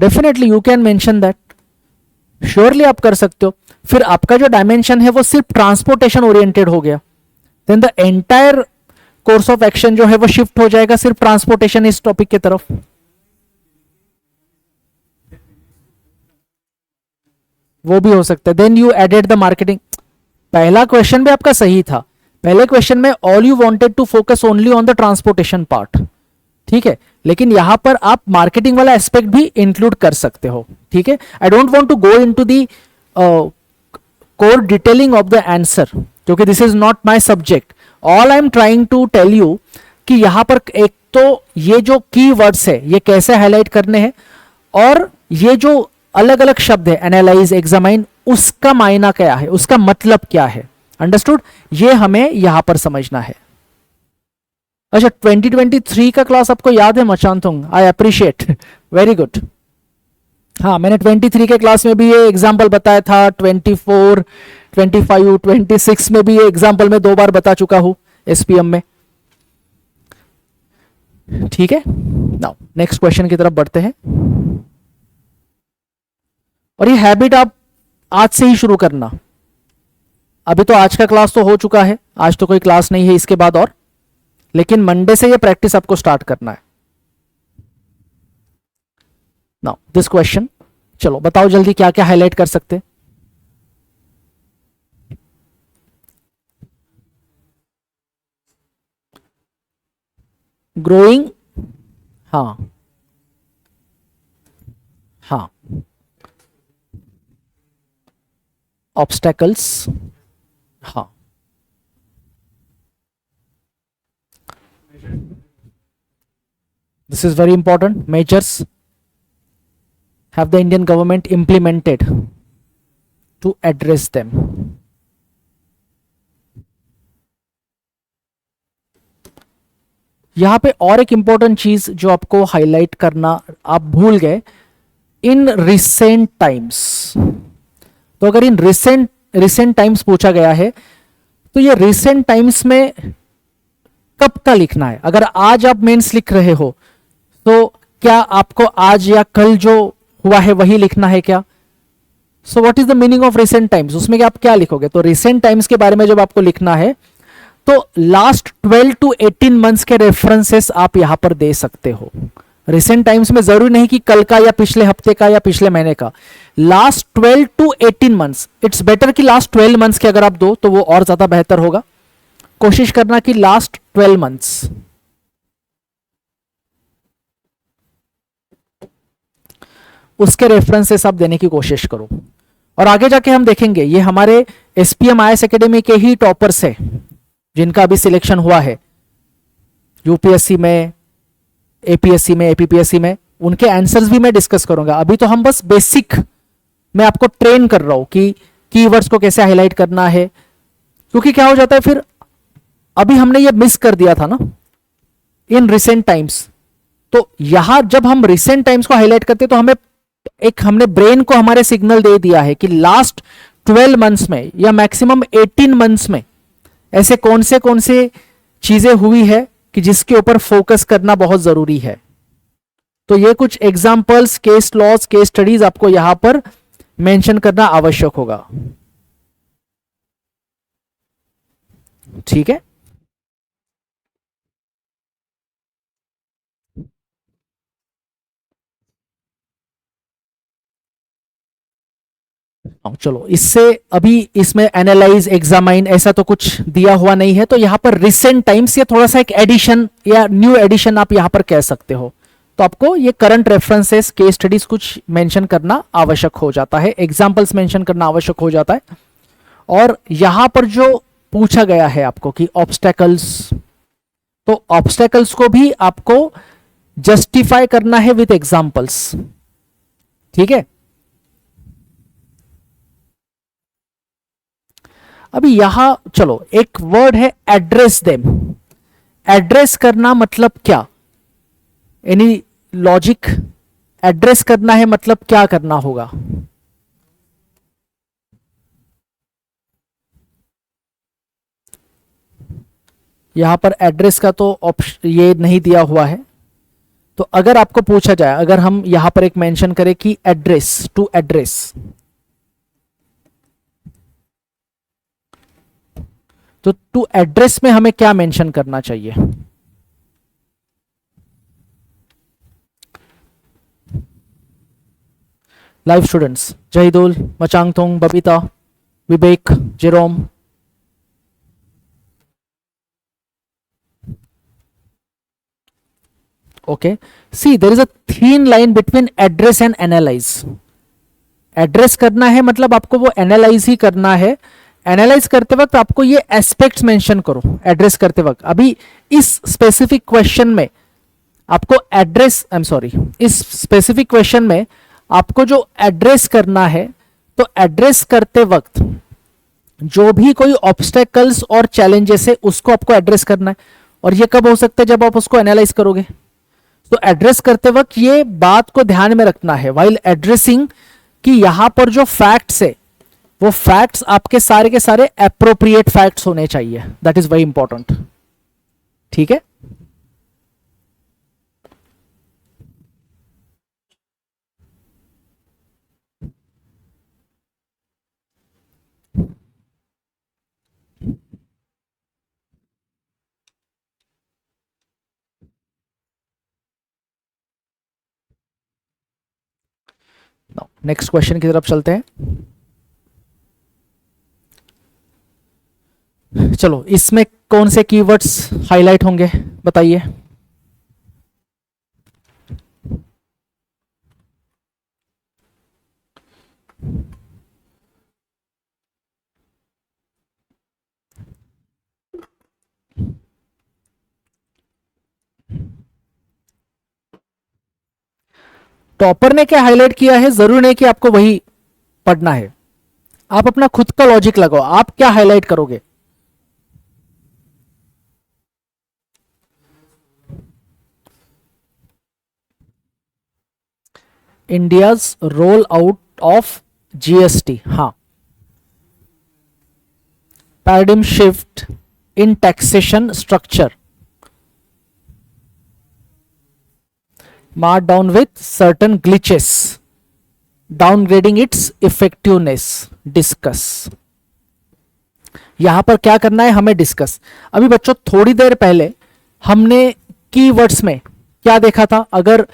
definitely you can mention that, surely आप कर सकते हो। फिर आपका जो डायमेंशन है वो सिर्फ ट्रांसपोर्टेशन ओरिएंटेड हो गया, then the entire course of action जो है वो शिफ्ट हो जाएगा सिर्फ ट्रांसपोर्टेशन इस टॉपिक की तरफ। वो भी हो सकता है। Then you added the marketing. पहला क्वेश्चन भी आपका सही था, पहले क्वेश्चन में all you wanted to focus only on the transportation part, ठीक है, लेकिन यहां पर आप मार्केटिंग वाला एस्पेक्ट भी इंक्लूड कर सकते हो, ठीक है। I don't want to go into the core detailing of the answer, क्योंकि this is not my subject. All I am trying to tell you कि यहां पर एक तो ये जो की वर्ड्स है ये कैसे हाईलाइट करने हैं, और ये जो अलग अलग शब्द है एनालाइज, एग्जामाइन, उसका मायना क्या है, उसका मतलब क्या है, अंडरस्टूड, ये हमें यहां पर समझना है। अच्छा, 2023 का क्लास आपको याद है Machantung? I appreciate, very good. हाँ, मैंने 23 के क्लास में भी ये एग्जाम्पल बताया था, 24, 25, 26 में भी ये एग्जाम्पल मैं 2 बार बता चुका हूं एसपीएम में, ठीक है। नाउ नेक्स्ट क्वेश्चन की तरफ बढ़ते हैं, और ये हैबिट आप आज से ही शुरू करना। अभी तो आज का क्लास तो हो चुका है, आज तो कोई क्लास नहीं है इसके बाद और, लेकिन मंडे से ये प्रैक्टिस आपको स्टार्ट करना है। नाउ दिस क्वेश्चन, चलो बताओ जल्दी क्या क्या हाईलाइट कर सकते हैं। ग्रोइंग, हाँ हाँ, ऑब्स्टेकल्स, हाँ, this is very important. Measures have the Indian government implemented to address them? यहां पे और एक इंपॉर्टेंट चीज जो आपको हाईलाइट करना आप भूल गए, इन रिसेंट टाइम्स। तो अगर इन रिसेंट टाइम्स पूछा गया है तो ये रिसेंट टाइम्स में कब का लिखना है। अगर आज आप मेंस लिख रहे हो तो क्या आपको आज या कल जो हुआ है वही लिखना है क्या? So what is the meaning of recent times, उसमें आप क्या लिखोगे? तो रिसेंट टाइम्स के बारे में जब आपको लिखना है तो लास्ट 12 to 18 मंथ्स के रेफरेंसेस आप यहां पर दे सकते हो। रिसेंट टाइम्स में जरूरी नहीं कि कल का या पिछले हफ्ते का या पिछले महीने का, last 12 to 18 months. It's better कि लास्ट 12 मंथ्स के अगर आप दो तो वो और ज्यादा बेहतर होगा। कोशिश करना कि लास्ट 12 मंथ्स। उसके रेफरेंसेस आप देने की कोशिश करो। और आगे जाके हम देखेंगे, ये हमारे एसपीएम आईएएस एकेडमी के ही टॉपर्स है जिनका अभी सिलेक्शन हुआ है यूपीएससी में, एपीएससी में, एपीपीएससी में, उनके आंसर्स भी मैं डिस्कस करूंगा। अभी तो हम बस बेसिक मैं आपको ट्रेन कर रहा हूं कि कीवर्ड्स को कैसे हाईलाइट करना है, क्योंकि क्या हो जाता है फिर, अभी हमने ये मिस कर दिया था ना इन रिसेंट टाइम्स। तो यहां जब हम रिसेंट टाइम्स को हाईलाइट करते तो हमें हमने ब्रेन को हमारे सिग्नल दे दिया है कि लास्ट 12 मंथ्स में या मैक्सिमम 18 मंथ्स में ऐसे कौन से चीजें हुई है कि जिसके ऊपर फोकस करना बहुत जरूरी है। तो ये कुछ examples, case laws, case studies आपको यहां पर मेंशन करना आवश्यक होगा, ठीक है। चलो, इससे अभी इसमें एनालाइज, एग्जामाइन ऐसा तो कुछ दिया हुआ नहीं है, तो यहां पर रिसेंट टाइम्स या थोड़ा सा एक एडिशन या न्यू एडिशन आप यहां पर कह सकते हो। तो आपको ये करंट रेफरेंसेस, केस स्टडीज कुछ मेंशन करना आवश्यक हो जाता है, एग्जांपल्स मेंशन करना आवश्यक हो जाता है। और यहां पर जो पूछा गया है आपको कि ऑब्स्टेकल्स, तो ऑब्स्टेकल्स को भी आपको जस्टिफाई करना है विथ एग्जांपल्स, ठीक है। अभी यहां चलो, एक वर्ड है एड्रेस देम। एड्रेस करना मतलब क्या? Any logic? एड्रेस करना है मतलब क्या करना होगा? यहां पर एड्रेस का तो ऑप्शन ये नहीं दिया हुआ है, तो अगर आपको पूछा जाए, अगर हम यहां पर एक मेंशन करें कि एड्रेस, टू एड्रेस, तो टू एड्रेस में हमें क्या मेंशन करना चाहिए? Live students, Zahidul, Machangthong, Babita, Vivek, Jerome. Okay, see there is a thin line between address and analyse. Address करना है मतलब आपको वो एनालाइज ही करना है। एनालाइज करते वक्त आपको ये एस्पेक्ट्स मेंशन करो एड्रेस करते वक्त। अभी इस स्पेसिफिक क्वेश्चन में आपको एड्रेस, आई एम सॉरी, इस स्पेसिफिक क्वेश्चन में आपको जो एड्रेस करना है, तो एड्रेस करते वक्त जो भी कोई ऑब्स्टेकल्स और चैलेंजेस है उसको आपको एड्रेस करना है। और ये कब हो सकता है? जब आप उसको एनालाइज करोगे। तो एड्रेस करते वक्त ये बात को ध्यान में रखना है वाइल एड्रेसिंग, कि यहां पर जो फैक्ट्स है वो फैक्ट्स आपके सारे के सारे एप्रोप्रिएट फैक्ट्स होने चाहिए। That is very important. ठीक है, नेक्स्ट क्वेश्चन की तरफ चलते हैं। चलो, इसमें कौन से कीवर्ड्स हाईलाइट होंगे बताइए। टॉपर ने क्या हाईलाइट किया है, जरूरी नहीं कि आपको वही पढ़ना है। आप अपना खुद का लॉजिक लगाओ, आप क्या हाईलाइट करोगे। India's roll out of GST, हाँ, paradigm shift in taxation structure, marked down with certain glitches, downgrading its effectiveness, discuss। यहां पर क्या करना है हमें, डिस्कस। अभी बच्चों थोड़ी देर पहले हमने कीवर्ड्स में क्या देखा था? अगर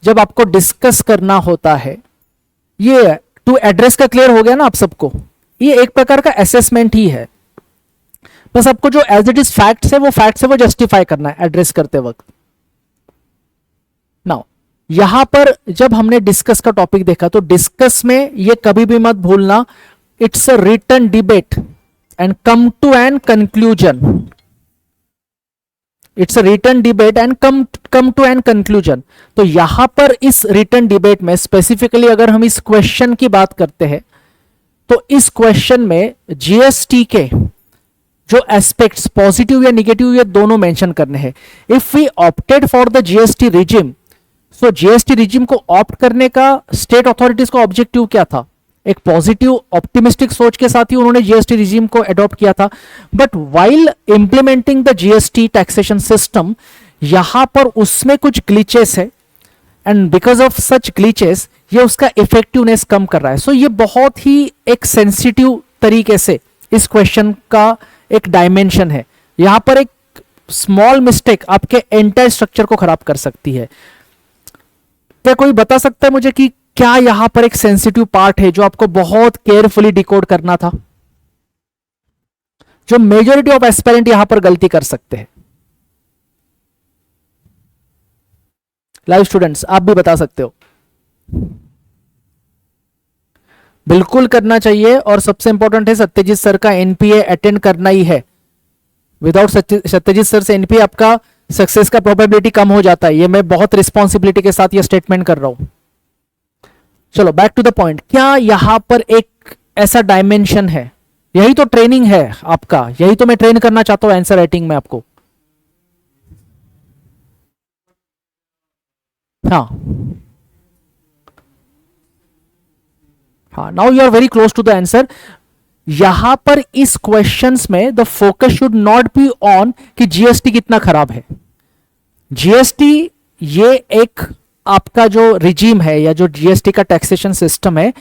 जब आपको डिस्कस करना होता है, ये टू एड्रेस का क्लियर हो गया ना आप सबको? ये एक प्रकार का असेसमेंट ही है, बस आपको जो एज इट इज फैक्ट्स है वो फैक्ट्स है वो जस्टिफाई करना है एड्रेस करते वक्त। नाउ यहां पर जब हमने डिस्कस का टॉपिक देखा, तो डिस्कस में ये कभी भी मत भूलना, it's a written debate and come to an conclusion. It's a written debate and come to an conclusion. तो यहां पर इस रिटन डिबेट में स्पेसिफिकली अगर हम इस क्वेश्चन की बात करते हैं, तो इस क्वेश्चन में जीएसटी के जो एस्पेक्ट्स पॉजिटिव या निगेटिव ये दोनों मेंशन करने हैं। If we opted for the GST regime, so GST regime को ऑप्ट करने का स्टेट अथॉरिटीज का ऑब्जेक्टिव क्या था? एक पॉजिटिव ऑप्टिमिस्टिक सोच के साथ ही उन्होंने जीएसटी रिजिम को अडॉप्ट किया था। But while implementing the GST taxation system, यहां पर उसमें कुछ ग्लिचेस है and because of such glitches ये उसका इफेक्टिवनेस कम कर रहा है। सो ये बहुत ही एक सेंसिटिव तरीके से इस क्वेश्चन का एक डायमेंशन है। यहां पर एक स्मॉल मिस्टेक आपके एंटायर स्ट्रक्चर को खराब कर सकती है। क्या कोई बता सकता है मुझे कि क्या यहां पर एक सेंसिटिव पार्ट है जो आपको बहुत केयरफुली डिकोड करना था, जो मेजॉरिटी ऑफ एस्पिरेंट यहां पर गलती कर सकते हैं? लाइव स्टूडेंट्स आप भी बता सकते हो। बिल्कुल करना चाहिए, और सबसे इंपॉर्टेंट है सत्यजीत सर का एनपीए अटेंड करना ही है। विदाउट सत्यजीत सर से एनपीए आपका सक्सेस का प्रोबेबिलिटी कम हो जाता है। ये मैं बहुत रिस्पॉन्सिबिलिटी के साथ ये स्टेटमेंट कर रहा हूं। चलो बैक टू द पॉइंट, क्या यहां पर एक ऐसा डायमेंशन है? यही तो ट्रेनिंग है आपका, यही तो मैं ट्रेन करना चाहता हूं आंसर राइटिंग में आपको। हाँ हाँ, now you are very close to the answer. यहां पर इस क्वेश्चंस में the focus should not be on कि जीएसटी कितना खराब है। जीएसटी ये एक आपका जो रिजीम है या जो जीएसटी का टैक्सेशन सिस्टम है,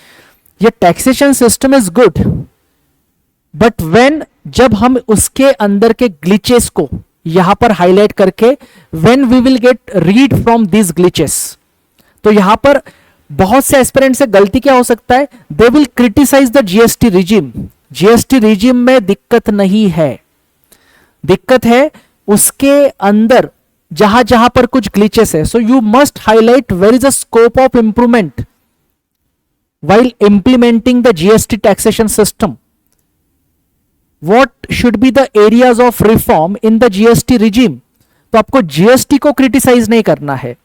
ये taxation system is good, but when जब हम उसके अंदर के ग्लिचेस को यहां पर हाईलाइट करके when we will get rid from this glitches, तो यहां पर बहुत से एस्पिरेंट से गलती क्या हो सकता है, they will criticise the GST regime. GST regime में दिक्कत नहीं है, दिक्कत है उसके अंदर जहां जहां पर कुछ ग्लिचेस है। So you must highlight where is a scope of improvement while implementing the GST taxation system. What should be the areas of reform in the GST regime? तो आपको GST को क्रिटिसाइज नहीं करना है,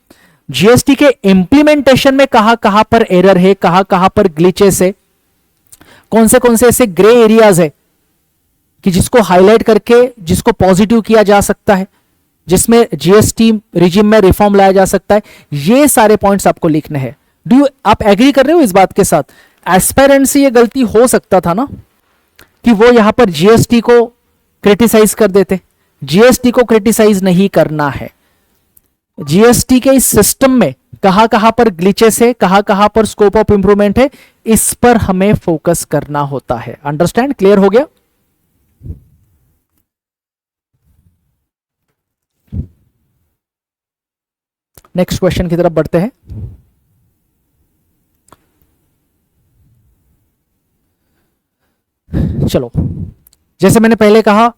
GST के implementation में कहां कहां पर एरर है, कहां कहां पर ग्लिचेस है, कौन से ऐसे ग्रे एरियाज है कि जिसको हाईलाइट करके जिसको पॉजिटिव किया जा सकता है, जिसमें जीएसटी रिजिम में रिफॉर्म लाया जा सकता है, ये सारे पॉइंट्स आपको लिखने हैं। आप एग्री कर रहे हो इस बात के साथ? एस्पायरेंट से ये गलती हो सकता था ना कि वो यहां पर जीएसटी को क्रिटिसाइज कर देते, जीएसटी को क्रिटिसाइज नहीं करना है। जीएसटी के इस सिस्टम में कहां कहां पर ग्लिचेस है, कहां कहां पर स्कोप ऑफ इंप्रूवमेंट है, इस पर हमें फोकस करना होता है। अंडरस्टैंड? क्लियर हो गया? नेक्स्ट क्वेश्चन की तरफ बढ़ते हैं। चलो, जैसे मैंने पहले कहा,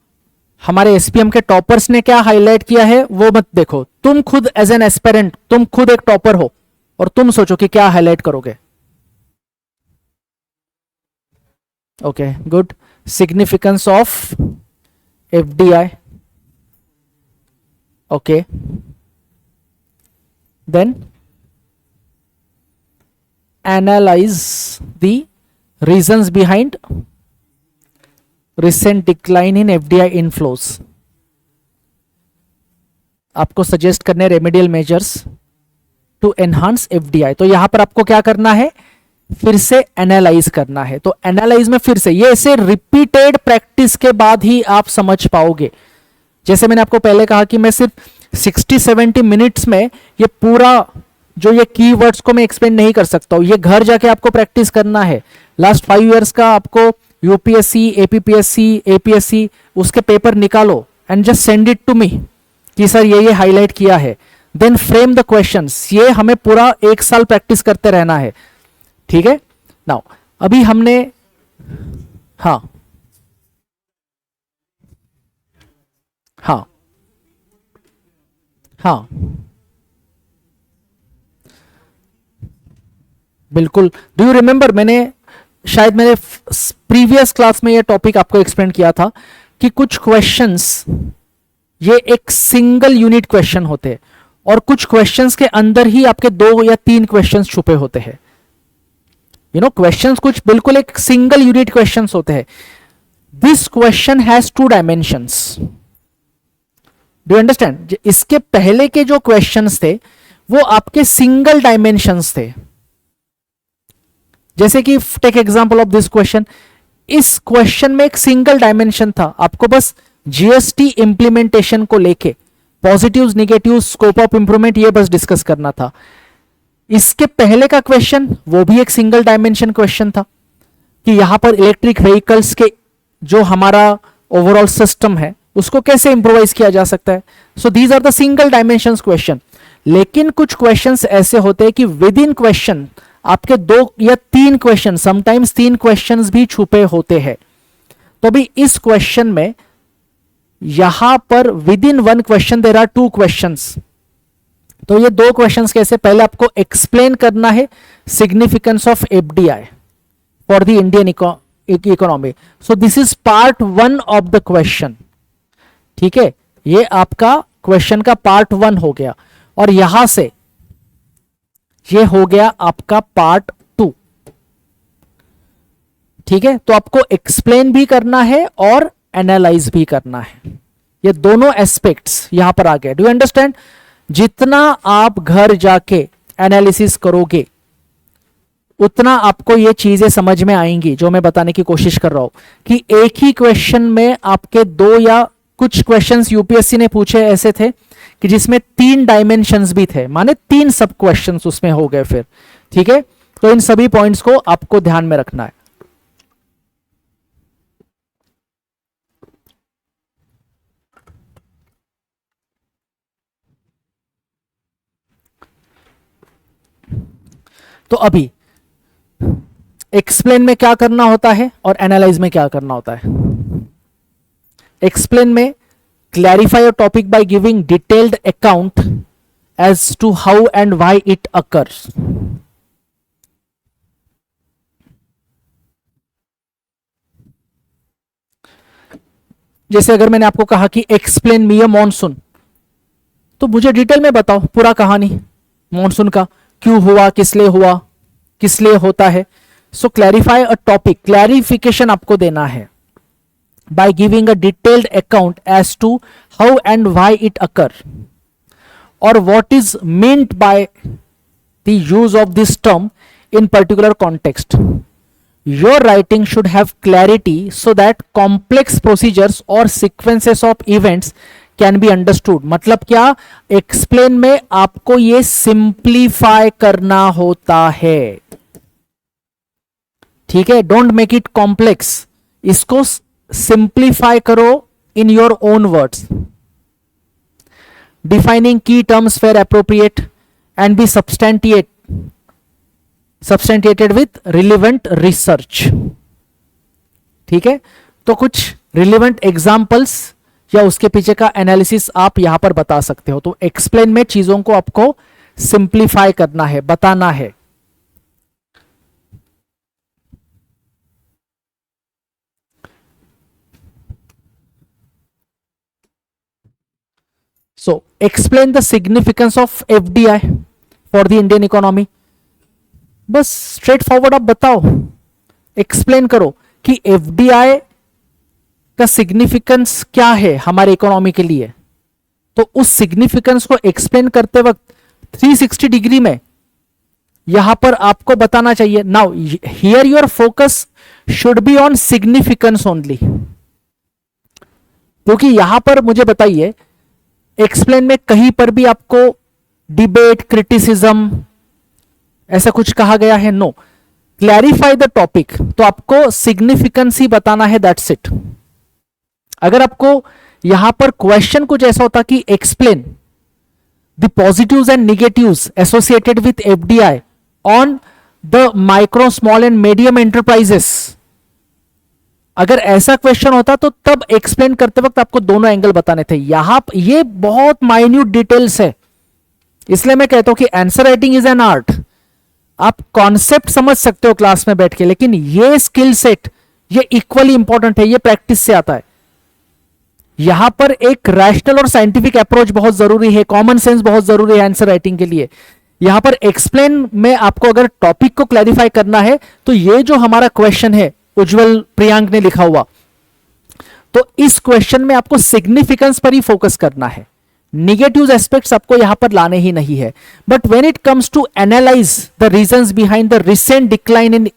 हमारे एसपीएम के टॉपर्स ने क्या हाईलाइट किया है वो मत देखो, तुम खुद एज एन एस्पिरेंट, तुम खुद एक टॉपर हो और तुम सोचो कि क्या हाईलाइट करोगे। Okay, good. Significance of FDI, okay, then analyse the reasons behind recent decline in FDI inflows। आपको सजेस्ट करने remedial measures to enhance FDI। तो यहां पर आपको क्या करना है, फिर से एनालाइज करना है। तो एनालाइज में फिर से ये ऐसे रिपीटेड प्रैक्टिस के बाद ही आप समझ पाओगे। जैसे मैंने आपको पहले कहा कि मैं सिर्फ 60-70 मिनट्स में ये पूरा जो ये कीवर्ड्स को मैं एक्सप्लेन नहीं कर सकता हूं, ये घर जाके आपको प्रैक्टिस करना है। लास्ट 5 इयर्स का आपको यूपीएससी, एपीपीएससी, एपीएससी, उसके पेपर निकालो and just send it to me कि सर ये हाईलाइट किया है, देन फ्रेम द क्वेश्चंस। ये हमें पूरा 1 साल प्रैक्टिस करते रहना है, ठीक है। नाउ अभी हमने, हाँ हाँ हाँ बिल्कुल। डू यू रिमेंबर, शायद मैंने प्रीवियस क्लास में ये टॉपिक आपको एक्सप्लेन किया था कि कुछ क्वेश्चंस ये एक सिंगल यूनिट क्वेश्चन होते हैं और कुछ क्वेश्चंस के अंदर ही आपके 2 या 3 क्वेश्चंस छुपे होते हैं। क्वेश्चंस कुछ बिल्कुल एक सिंगल यूनिट क्वेश्चंस होते हैं। This question has 2 dimensions. Do you understand? इसके पहले के जो क्वेश्चंस थे वो आपके सिंगल डायमेंशंस थे। जैसे कि take example of this question, इस क्वेश्चन में एक सिंगल डायमेंशन था, आपको बस जीएसटी इंप्लीमेंटेशन को लेके positives, negatives, scope of improvement ये बस डिस्कस करना था। इसके पहले का क्वेश्चन वो भी एक सिंगल डायमेंशन क्वेश्चन था कि यहां पर इलेक्ट्रिक व्हीकल्स के जो हमारा ओवरऑल सिस्टम है उसको कैसे इंप्रोवाइज किया जा सकता है। So these are the single dimension question. लेकिन कुछ क्वेश्चंस ऐसे होते हैं कि विद इन क्वेश्चन आपके 2 या 3 क्वेश्चन, समटाइम्स 3 क्वेश्चंस भी छुपे होते हैं। तो भी इस क्वेश्चन में यहां पर within 1 question there are 2 questions. तो ये 2 क्वेश्चंस कैसे, पहले आपको एक्सप्लेन करना है significance of FDI for the Indian economy. So this is part 1 of the question, ठीक है। ये आपका क्वेश्चन का पार्ट 1 हो गया और यहां से ये हो गया आपका पार्ट 2, ठीक है। तो आपको एक्सप्लेन भी करना है और एनालाइज भी करना है। ये दोनों एस्पेक्ट्स यहां पर आ गए। Do you understand? जितना आप घर जाके एनालिसिस करोगे उतना आपको ये चीजें समझ में आएंगी जो मैं बताने की कोशिश कर रहा हूं कि एक ही क्वेश्चन में आपके 2 या कुछ क्वेश्चंस यूपीएससी ने पूछे ऐसे थे कि जिसमें 3 डायमेंशंस भी थे, माने 3 सब क्वेश्चंस उसमें हो गए फिर। ठीक है, तो इन सभी पॉइंट्स को आपको ध्यान में रखना है। तो अभी एक्सप्लेन में क्या करना होता है और एनालाइज में क्या करना होता है। एक्सप्लेन में clarify your topic by giving detailed account as to how and why it occurs. जैसे अगर मैंने आपको कहा कि एक्सप्लेन मी अ मॉनसून, तो मुझे डिटेल में बताओ पूरा कहानी मॉनसून का, क्यों हुआ, किस लिए हुआ, किस लिए होता है। सो क्लैरिफाई अ टॉपिक, क्लैरिफिकेशन आपको देना है by giving a detailed account as to how and why it occur or what is meant by the use of this term in particular context. Your writing should have clarity so that complex procedures or sequences of events can be understood. मतलब क्या, explain में आपको ये simplify करना होता है। ठीक है, don't make it complex, इसको सिंप्लीफाई करो in your own words. Defining key terms where appropriate and be substantiated with relevant research. ठीक है, तो कुछ रिलेवेंट एग्जांपल्स या उसके पीछे का एनालिसिस आप यहां पर बता सकते हो। तो एक्सप्लेन में चीजों को आपको सिंप्लीफाई करना है, बताना है। So explain the significance of FDI for the Indian economy. बस स्ट्रेट फॉरवर्ड आप बताओ, एक्सप्लेन करो कि FDI का सिग्निफिकेंस क्या है हमारे इकोनॉमी के लिए। तो उस सिग्निफिकेंस को एक्सप्लेन करते वक्त 360 डिग्री में यहां पर आपको बताना चाहिए। Now here your focus should be on significance only, क्योंकि यहां पर मुझे बताइए एक्सप्लेन में कहीं पर भी आपको डिबेट, क्रिटिसिज्म ऐसा कुछ कहा गया है? नो। क्लैरिफाई द टॉपिक, तो आपको सिग्निफिकेंस ही बताना है, दैट्स इट। अगर आपको यहां पर क्वेश्चन कुछ ऐसा होता कि explain the positives and negatives associated with FDI on the micro, small and medium enterprises, अगर ऐसा क्वेश्चन होता तो तब एक्सप्लेन करते वक्त आपको दोनों एंगल बताने थे। यहां ये बहुत माइन्यूट डिटेल्स है, इसलिए मैं कहता हूं कि answer writing is an art. आप कॉन्सेप्ट समझ सकते हो क्लास में बैठ के, लेकिन ये स्किल सेट ये इक्वली इंपॉर्टेंट है, ये प्रैक्टिस से आता है। यहां पर एक रैशनल और साइंटिफिक अप्रोच बहुत जरूरी है, कॉमन सेंस बहुत जरूरी है आंसर राइटिंग के लिए। यहां पर एक्सप्लेन में आपको अगर टॉपिक को क्लैरिफाई करना है तो ये जो हमारा क्वेश्चन है उज्जवल प्रियांक ने लिखा हुआ, तो इस क्वेश्चन में आपको सिग्निफिकेंस पर ही फोकस करना है, निगेटिव एस्पेक्ट्स आपको यहां पर लाने ही नहीं है। But when it comes to analyse the reasons behind the recent decline in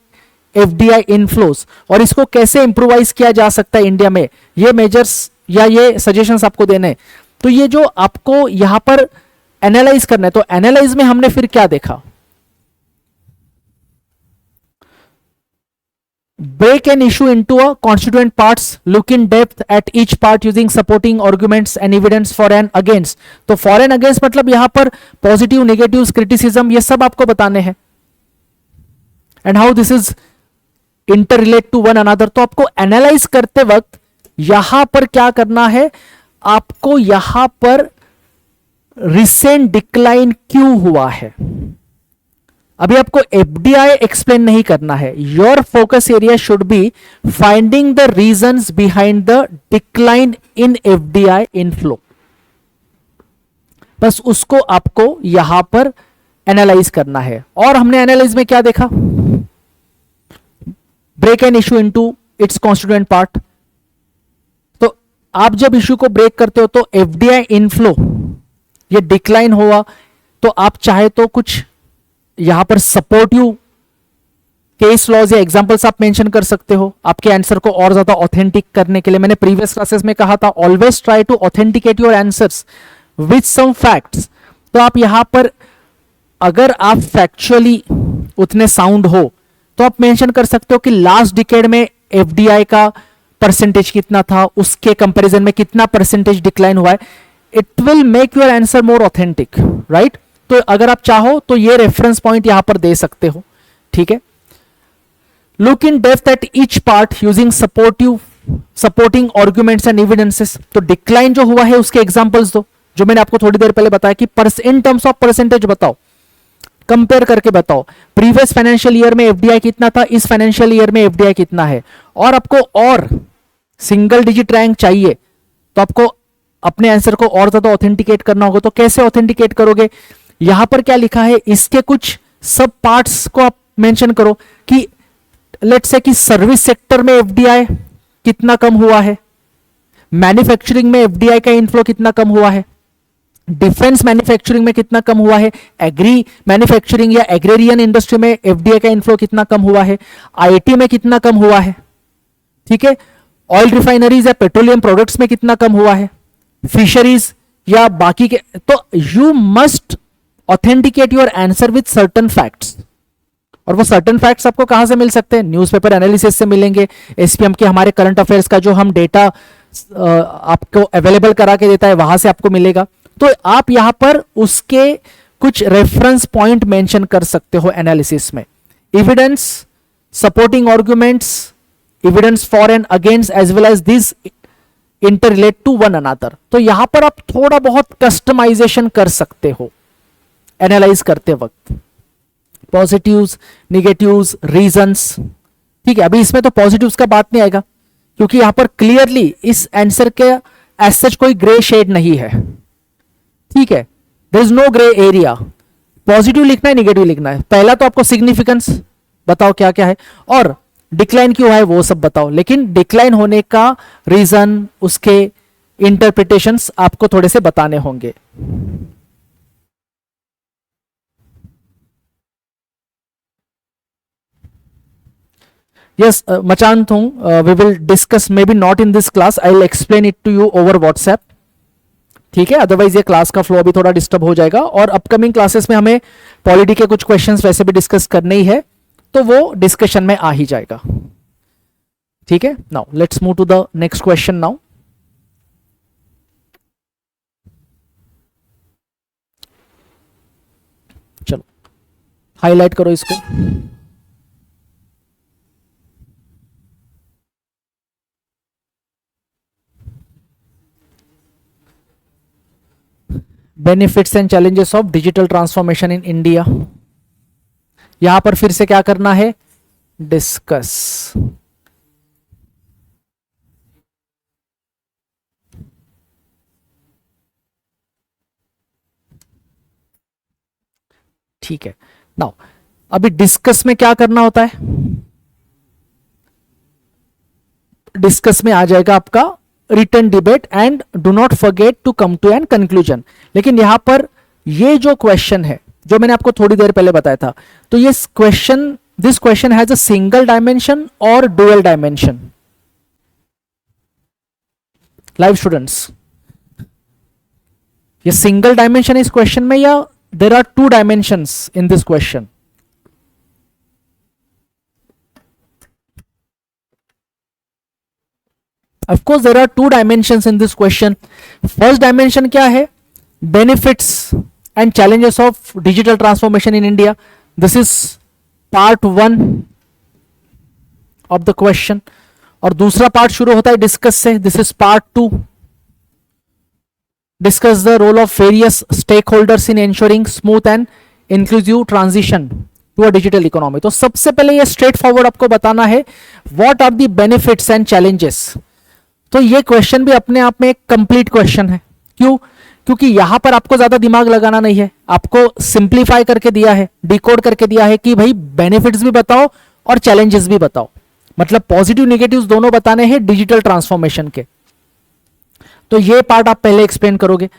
FDI inflows और इसको कैसे इंप्रूवाइज किया जा सकता है इंडिया में, ये मेजर्स या ये सजेशंस आपको देने, तो ये जो आपको यहां पर एनालाइज करना है। तो एनालाइज में हमने फिर क्या देखा? Break an issue into a constituent parts, look in depth at each part using supporting arguments and evidence for and against। तो for and against मतलब यहां पर पॉजिटिव, नेगेटिव, क्रिटिसिज्म ये सब आपको बताने हैं, and how this is interrelate to one another. तो आपको एनालाइज करते वक्त यहां पर क्या करना है, आपको यहां पर रिसेंट डिक्लाइन क्यों हुआ है, अभी आपको एफडीआई एक्सप्लेन नहीं करना है। Your focus area should be finding the reasons behind the decline in FDI inflow, बस उसको आपको यहां पर एनालाइज करना है। और हमने एनालाइज में क्या देखा? Break an issue into its constituent part. तो आप जब इशू को ब्रेक करते हो तो एफडीआई इनफ्लो ये डिक्लाइन हुआ, तो आप चाहे तो कुछ यहां पर सपोर्टिव केस लॉज या एग्जांपल्स आप मेंशन कर सकते हो आपके आंसर को और ज्यादा ऑथेंटिक करने के लिए। मैंने प्रीवियस क्लासेस में कहा था, always try to authenticate your answers with some facts. तो आप यहां पर अगर आप फैक्चुअली उतने साउंड हो तो आप मेंशन कर सकते हो कि लास्ट डिकेड में एफडीआई का परसेंटेज कितना था, उसके कंपैरिजन में कितना परसेंटेज डिक्लाइन हुआ है। It will make your answer more authentic, right. तो अगर आप चाहो तो ये रेफरेंस पॉइंट यहां पर दे सकते हो, ठीक है। Look in depth at each part using supporting arguments and evidences. तो डिक्लाइन जो हुआ है उसके एग्जांपल्स दो, जो मैंने आपको थोड़ी देर पहले बताया कि इन टर्म्स ऑफ परसेंटेज बताओ, कंपेयर करके बताओ प्रीवियस फाइनेंशियल ईयर में एफडीआई कितना था, इस फाइनेंशियल ईयर में एफडीआई कितना है। और आपको और सिंगल डिजिट रैंक चाहिए तो आपको अपने आंसर को और ज्यादा ऑथेंटिकेट करना होगा। तो कैसे ऑथेंटिकेट करोगे, यहां पर क्या लिखा है, इसके कुछ सब पार्ट्स को आप मेंशन करो कि लेट्स से कि सर्विस सेक्टर में एफडीआई कितना कम हुआ है, मैन्युफैक्चरिंग में एफडीआई का इनफ्लो कितना कम हुआ है, डिफेंस मैन्युफैक्चरिंग में कितना कम हुआ है, एग्री मैन्युफैक्चरिंग या एग्रेरियन इंडस्ट्री में एफडीआई का इनफ्लो कितना कम हुआ है, आईटी में कितना कम हुआ है, ठीक है, ऑयल रिफाइनरीज या पेट्रोलियम प्रोडक्ट्स में कितना कम हुआ है, फिशरीज या बाकी के। तो you must authenticate your answer with certain facts. और वो सर्टन फैक्ट्स आपको कहां से मिल सकते हैं, न्यूज़पेपर एनालिसिस से मिलेंगे, एसपीएम के हमारे करंट अफेयर्स का जो हम डेटा आपको अवेलेबल करा के देता है वहां से आपको मिलेगा। तो आप यहां पर उसके कुछ रेफरेंस पॉइंट मेंशन कर सकते हो एनालिसिस में, evidence, supporting arguments, evidence for and against as well as this interrelate to one another. तो यहां पर आप थोड़ा बहुत कस्टमाइजेशन कर सकते हो एनालाइज करते वक्त, पॉजिटिव्स, निगेटिव्स, रीजंस, ठीक है। अभी इसमें तो पॉजिटिव्स का बात नहीं आएगा क्योंकि यहां पर क्लियरली इस आंसर के एज सच कोई ग्रे शेड नहीं है, ठीक है, there is no grey area. Positive लिखना है, निगेटिव लिखना है, पहला तो आपको सिग्निफिकेंस बताओ क्या क्या है और डिक्लाइन क्यों है वो सब बताओ, लेकिन डिक्लाइन होने का रीजन, उसके इंटरप्रिटेशंस आपको थोड़े से बताने होंगे। Yes, Machant hung. We will discuss maybe not in this class. I'll explain it to you over WhatsApp. ठीक है, अदरवाइज ये क्लास का फ्लो अभी थोड़ा डिस्टर्ब हो जाएगा और अपकमिंग क्लासेस में हमें पॉलिटी के कुछ क्वेश्चंस वैसे भी डिस्कस करने ही है, तो वो डिस्कशन में आ ही जाएगा। ठीक है, now let's move to the next question now. चलो हाईलाइट करो इसको। Benefits and challenges of digital transformation in India. यहां पर फिर से क्या करना है, डिस्कस। ठीक है, नाउ अभी डिस्कस में क्या करना होता है, डिस्कस में आ जाएगा आपका written debate and do not forget to come to an conclusion. लेकिन यहां पर ये जो क्वेश्चन है जो मैंने आपको थोड़ी देर पहले बताया था, तो ये question, this question has a single dimension और डुअल डायमेंशन। लाइव स्टूडेंट्स, ये सिंगल डायमेंशन इस क्वेश्चन में या there are two dimensions in this question? Of course, there are two dimensions in this question. First dimension क्या है? Benefits and challenges of digital transformation in India. This is part 1 of the question. और दूसरा part शुरू होता है discuss से. This is part 2. Discuss the role of various stakeholders in ensuring smooth and inclusive transition to a digital economy. तो सबसे पहले ये स्ट्रेट फॉरवर्ड आपको बताना है what are the benefits and challenges. तो ये क्वेश्चन भी अपने आप में एक कंप्लीट क्वेश्चन है. क्यों? क्योंकि यहां पर आपको ज्यादा दिमाग लगाना नहीं है, आपको सिंप्लीफाई करके दिया है, डिकोड करके दिया है कि भाई बेनिफिट्स भी बताओ और चैलेंजेस भी बताओ. मतलब पॉजिटिव नेगेटिव्स दोनों बताने हैं डिजिटल ट्रांसफॉर्मेशन के. तो ये पार्ट आप पहले एक्सप्लेन करोगे.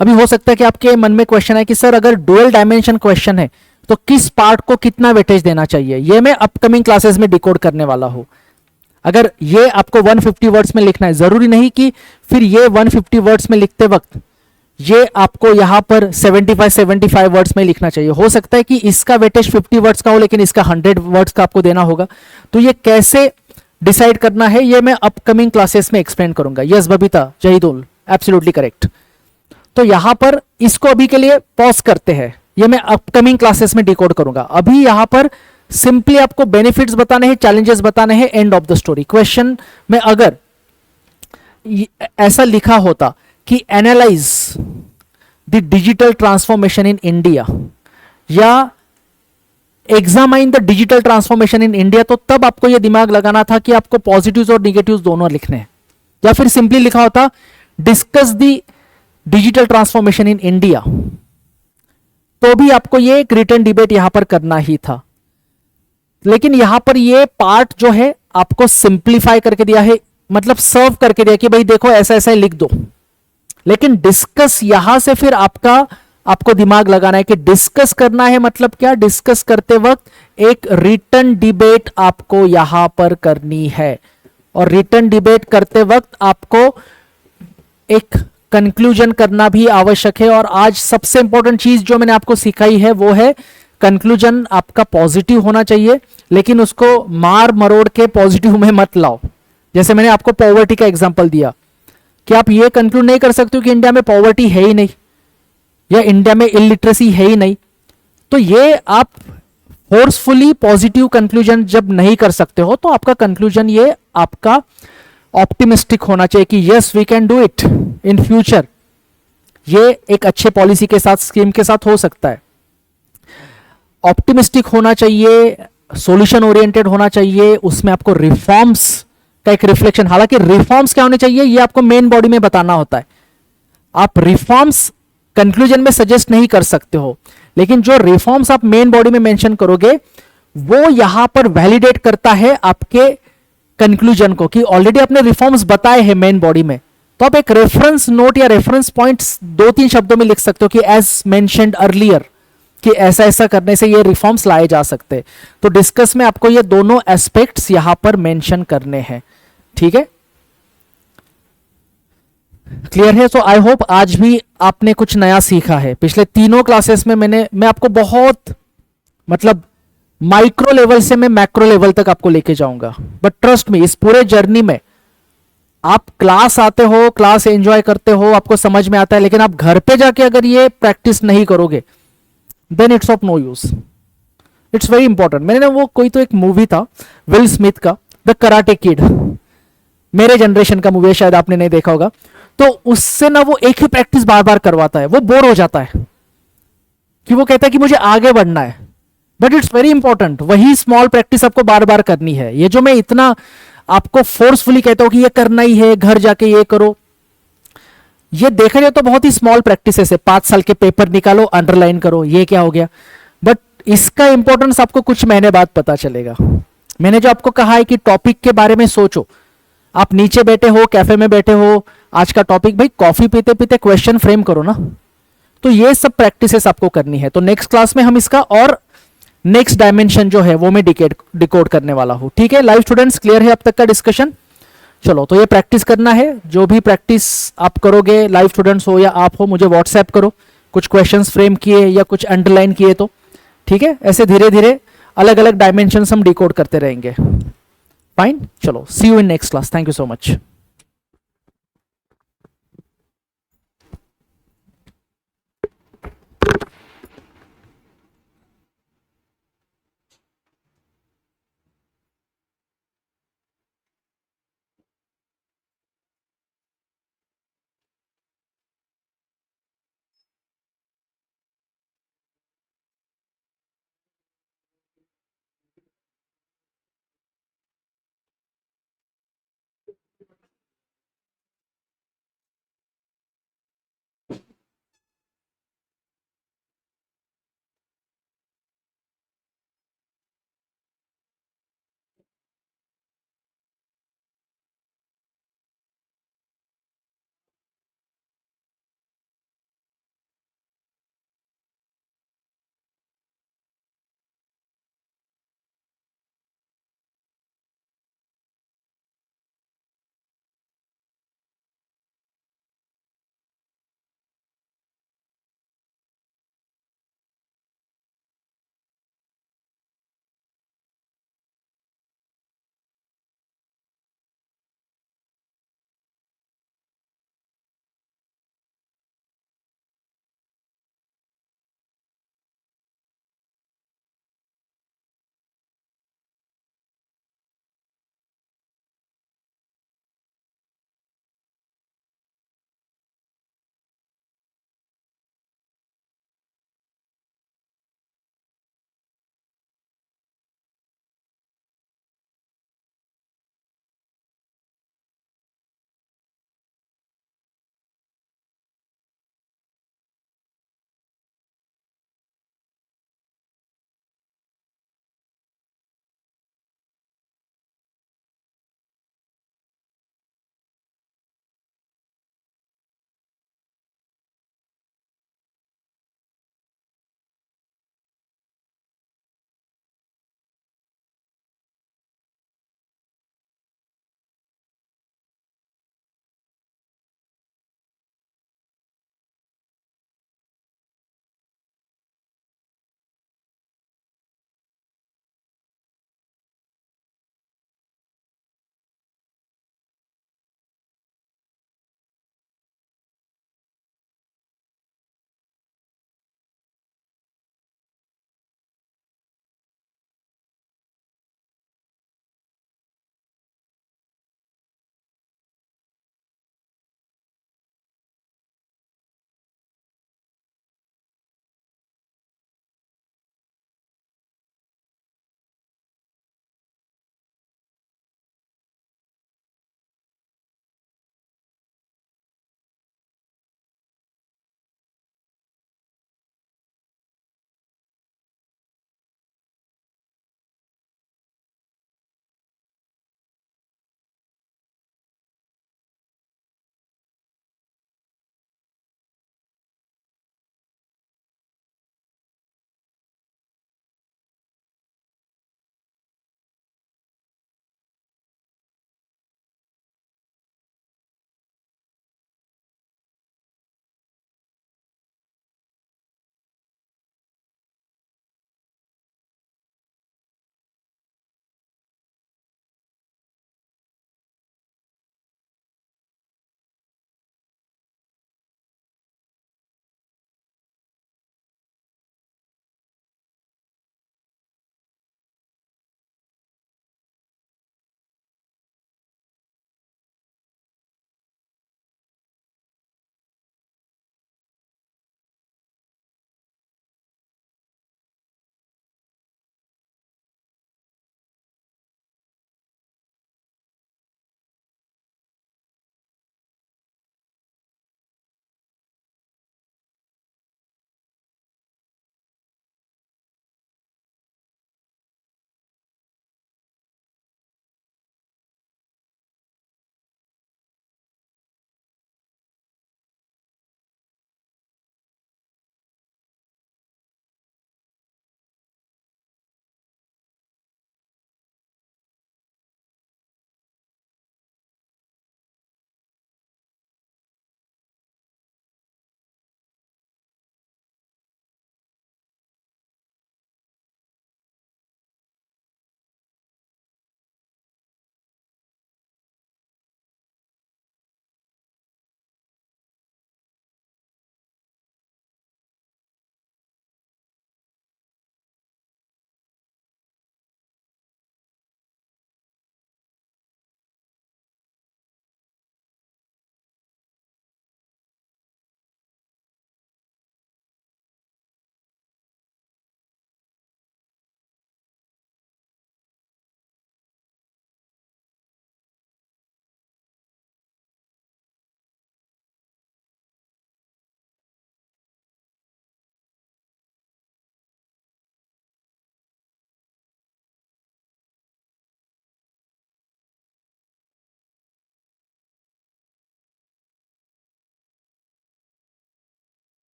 अभी हो सकता है कि आपके मन में क्वेश्चन है कि सर अगर डुअल डायमेंशन क्वेश्चन है तो किस पार्ट को कितना वेटेज देना चाहिए. ये मैं अपकमिंग क्लासेस में डिकोड करने वाला हूं. अगर ये आपको 150 वर्ड्स में लिखना है, जरूरी नहीं कि फिर ये 150 वर्ड्स में लिखते वक्त ये आपको यहां पर 75 वर्ड्स में लिखना चाहिए। हो सकता है कि इसका वेटेज 50 वर्ड्स का हो लेकिन इसका 100 वर्ड्स का आपको देना होगा। तो ये कैसे डिसाइड करना है ये मैं अपकमिंग क्लासेस में एक्सप्लेन करूंगा। Yes Babita, Zahidul, absolutely correct. तो यहां पर इसको अभी के लिए पॉज करते हैं, ये मैं अपकमिंग क्लासेस में डिकोड करूंगा। अभी यहां पर सिंपली आपको बेनिफिट्स बताने हैं, चैलेंजेस बताने हैं, end of the story. Question में अगर ऐसा लिखा होता कि analyse the digital transformation in India या examine the digital transformation in India, तो तब आपको यह दिमाग लगाना था कि आपको पॉजिटिव्स और निगेटिव्स दोनों लिखने हैं। या फिर सिंपली लिखा होता discuss the digital transformation in India, तो भी आपको ये एक रिटर्न डिबेट यहां पर करना ही था। लेकिन यहां पर ये पार्ट जो है आपको सिंप्लीफाई करके दिया है, मतलब सर्व करके दिया कि भाई देखो ऐसा ऐसा लिख दो। लेकिन डिस्कस यहां से फिर आपको दिमाग लगाना है कि डिस्कस करना है, मतलब क्या, डिस्कस करते वक्त एक रिटर्न डिबेट आपको यहां पर करनी है। और रिटर्न डिबेट करते वक्त आपको एक कंक्लूजन करना भी आवश्यक है। और आज सबसे इंपॉर्टेंट चीज जो मैंने आपको सिखाई है वो है कंक्लूजन आपका पॉजिटिव होना चाहिए, लेकिन उसको मार मरोड़ के पॉजिटिव में मत लाओ। जैसे मैंने आपको पॉवर्टी का एग्जांपल दिया कि आप ये कंक्लूड नहीं कर सकते हो कि इंडिया में पॉवर्टी है ही नहीं या इंडिया में इलिटरेसी है ही नहीं। तो ये आप फोर्सफुली पॉजिटिव कंक्लूजन जब नहीं कर सकते हो तो आपका कंक्लूजन ये आपका ऑप्टिमिस्टिक होना चाहिए कि yes we can do it in future. ये एक अच्छे पॉलिसी के साथ, स्कीम के साथ हो सकता है। ऑप्टिमिस्टिक होना चाहिए, सॉल्यूशन ओरिएंटेड होना चाहिए, उसमें आपको रिफॉर्म्स का एक रिफ्लेक्शन, हालांकि रिफॉर्म्स क्या होने चाहिए ये आपको मेन बॉडी में बताना होता है। आप रिफॉर्म्स कंक्लूजन में सजेस्ट नहीं कर सकते हो, लेकिन जो रिफॉर्म्स आप मेन बॉडी में मेंशन करोगे वो यहां पर वैलिडेट करता है आपके कंक्लूजन को कि ऑलरेडी आपने रिफॉर्म्स बताए हैं मेन बॉडी में। तो आप एक रेफरेंस नोट या रेफरेंस पॉइंट्स 2-3 शब्दों में लिख सकते हो कि एज मेंशन्ड अर्लियर, कि ऐसा ऐसा करने से ये रिफॉर्म्स लाए जा सकते हैं। तो डिस्कस में आपको ये दोनों एस्पेक्ट्स यहां पर मेंशन करने हैं। ठीक है, क्लियर है? सो आई होप आज भी आपने कुछ नया सीखा है। पिछले तीनों क्लासेस में मैं आपको बहुत, मतलब माइक्रो लेवल से मैं मैक्रो लेवल तक आपको लेके जाऊंगा। बट ट्रस्ट मी, इस पूरे जर्नी में आप क्लास आते हो, क्लास एंजॉय करते हो, आपको समझ में आता है, लेकिन आप घर पे जाके अगर ये प्रैक्टिस नहीं करोगे then it's of no use. It's very important. मैंने ना वो कोई तो एक मूवी था विल स्मिथ का, द कराटे किड, मेरे जनरेशन का मूवी है, शायद आपने नहीं देखा होगा। तो उससे ना वो एक ही प्रैक्टिस बार बार करवाता है, वो बोर हो जाता है कि वो कहता है कि मुझे आगे बढ़ना है। बट इट्स वेरी इंपॉर्टेंट, वही स्मॉल प्रैक्टिस आपको बार बार करनी है। ये जो मैं इतना आपको फोर्सफुली कहता हूं कि ये करना ही है, घर जाके ये करो, ये देखा जाए तो बहुत ही स्मॉल प्रैक्टिस है। 5 साल के पेपर निकालो, अंडरलाइन करो, ये क्या हो गया। बट इसका इंपॉर्टेंस आपको कुछ महीने बाद पता चलेगा। मैंने जो आपको कहा है कि टॉपिक के बारे में सोचो, आप नीचे बैठे हो, कैफे में बैठे हो, आज का टॉपिक, भाई कॉफी पीते पीते क्वेश्चन फ्रेम करो ना। तो ये सब प्रैक्टिसेस आपको करनी है। तो नेक्स्ट क्लास में हम इसका और नेक्स्ट डायमेंशन जो है वो मैं डिकोड करने वाला हूं। ठीक है लाइव स्टूडेंट्स, क्लियर है अब तक का डिस्कशन? चलो, तो ये प्रैक्टिस करना है। जो भी प्रैक्टिस आप करोगे, लाइव स्टूडेंट्स हो या आप हो, मुझे व्हाट्सएप करो, कुछ क्वेश्चंस फ्रेम किए या कुछ अंडरलाइन किए तो। ठीक है, ऐसे धीरे धीरे अलग अलग डायमेंशन हम डिकोड करते रहेंगे। फाइन, चलो, see you in next class. Thank you so much.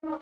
Yang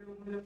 Thank you.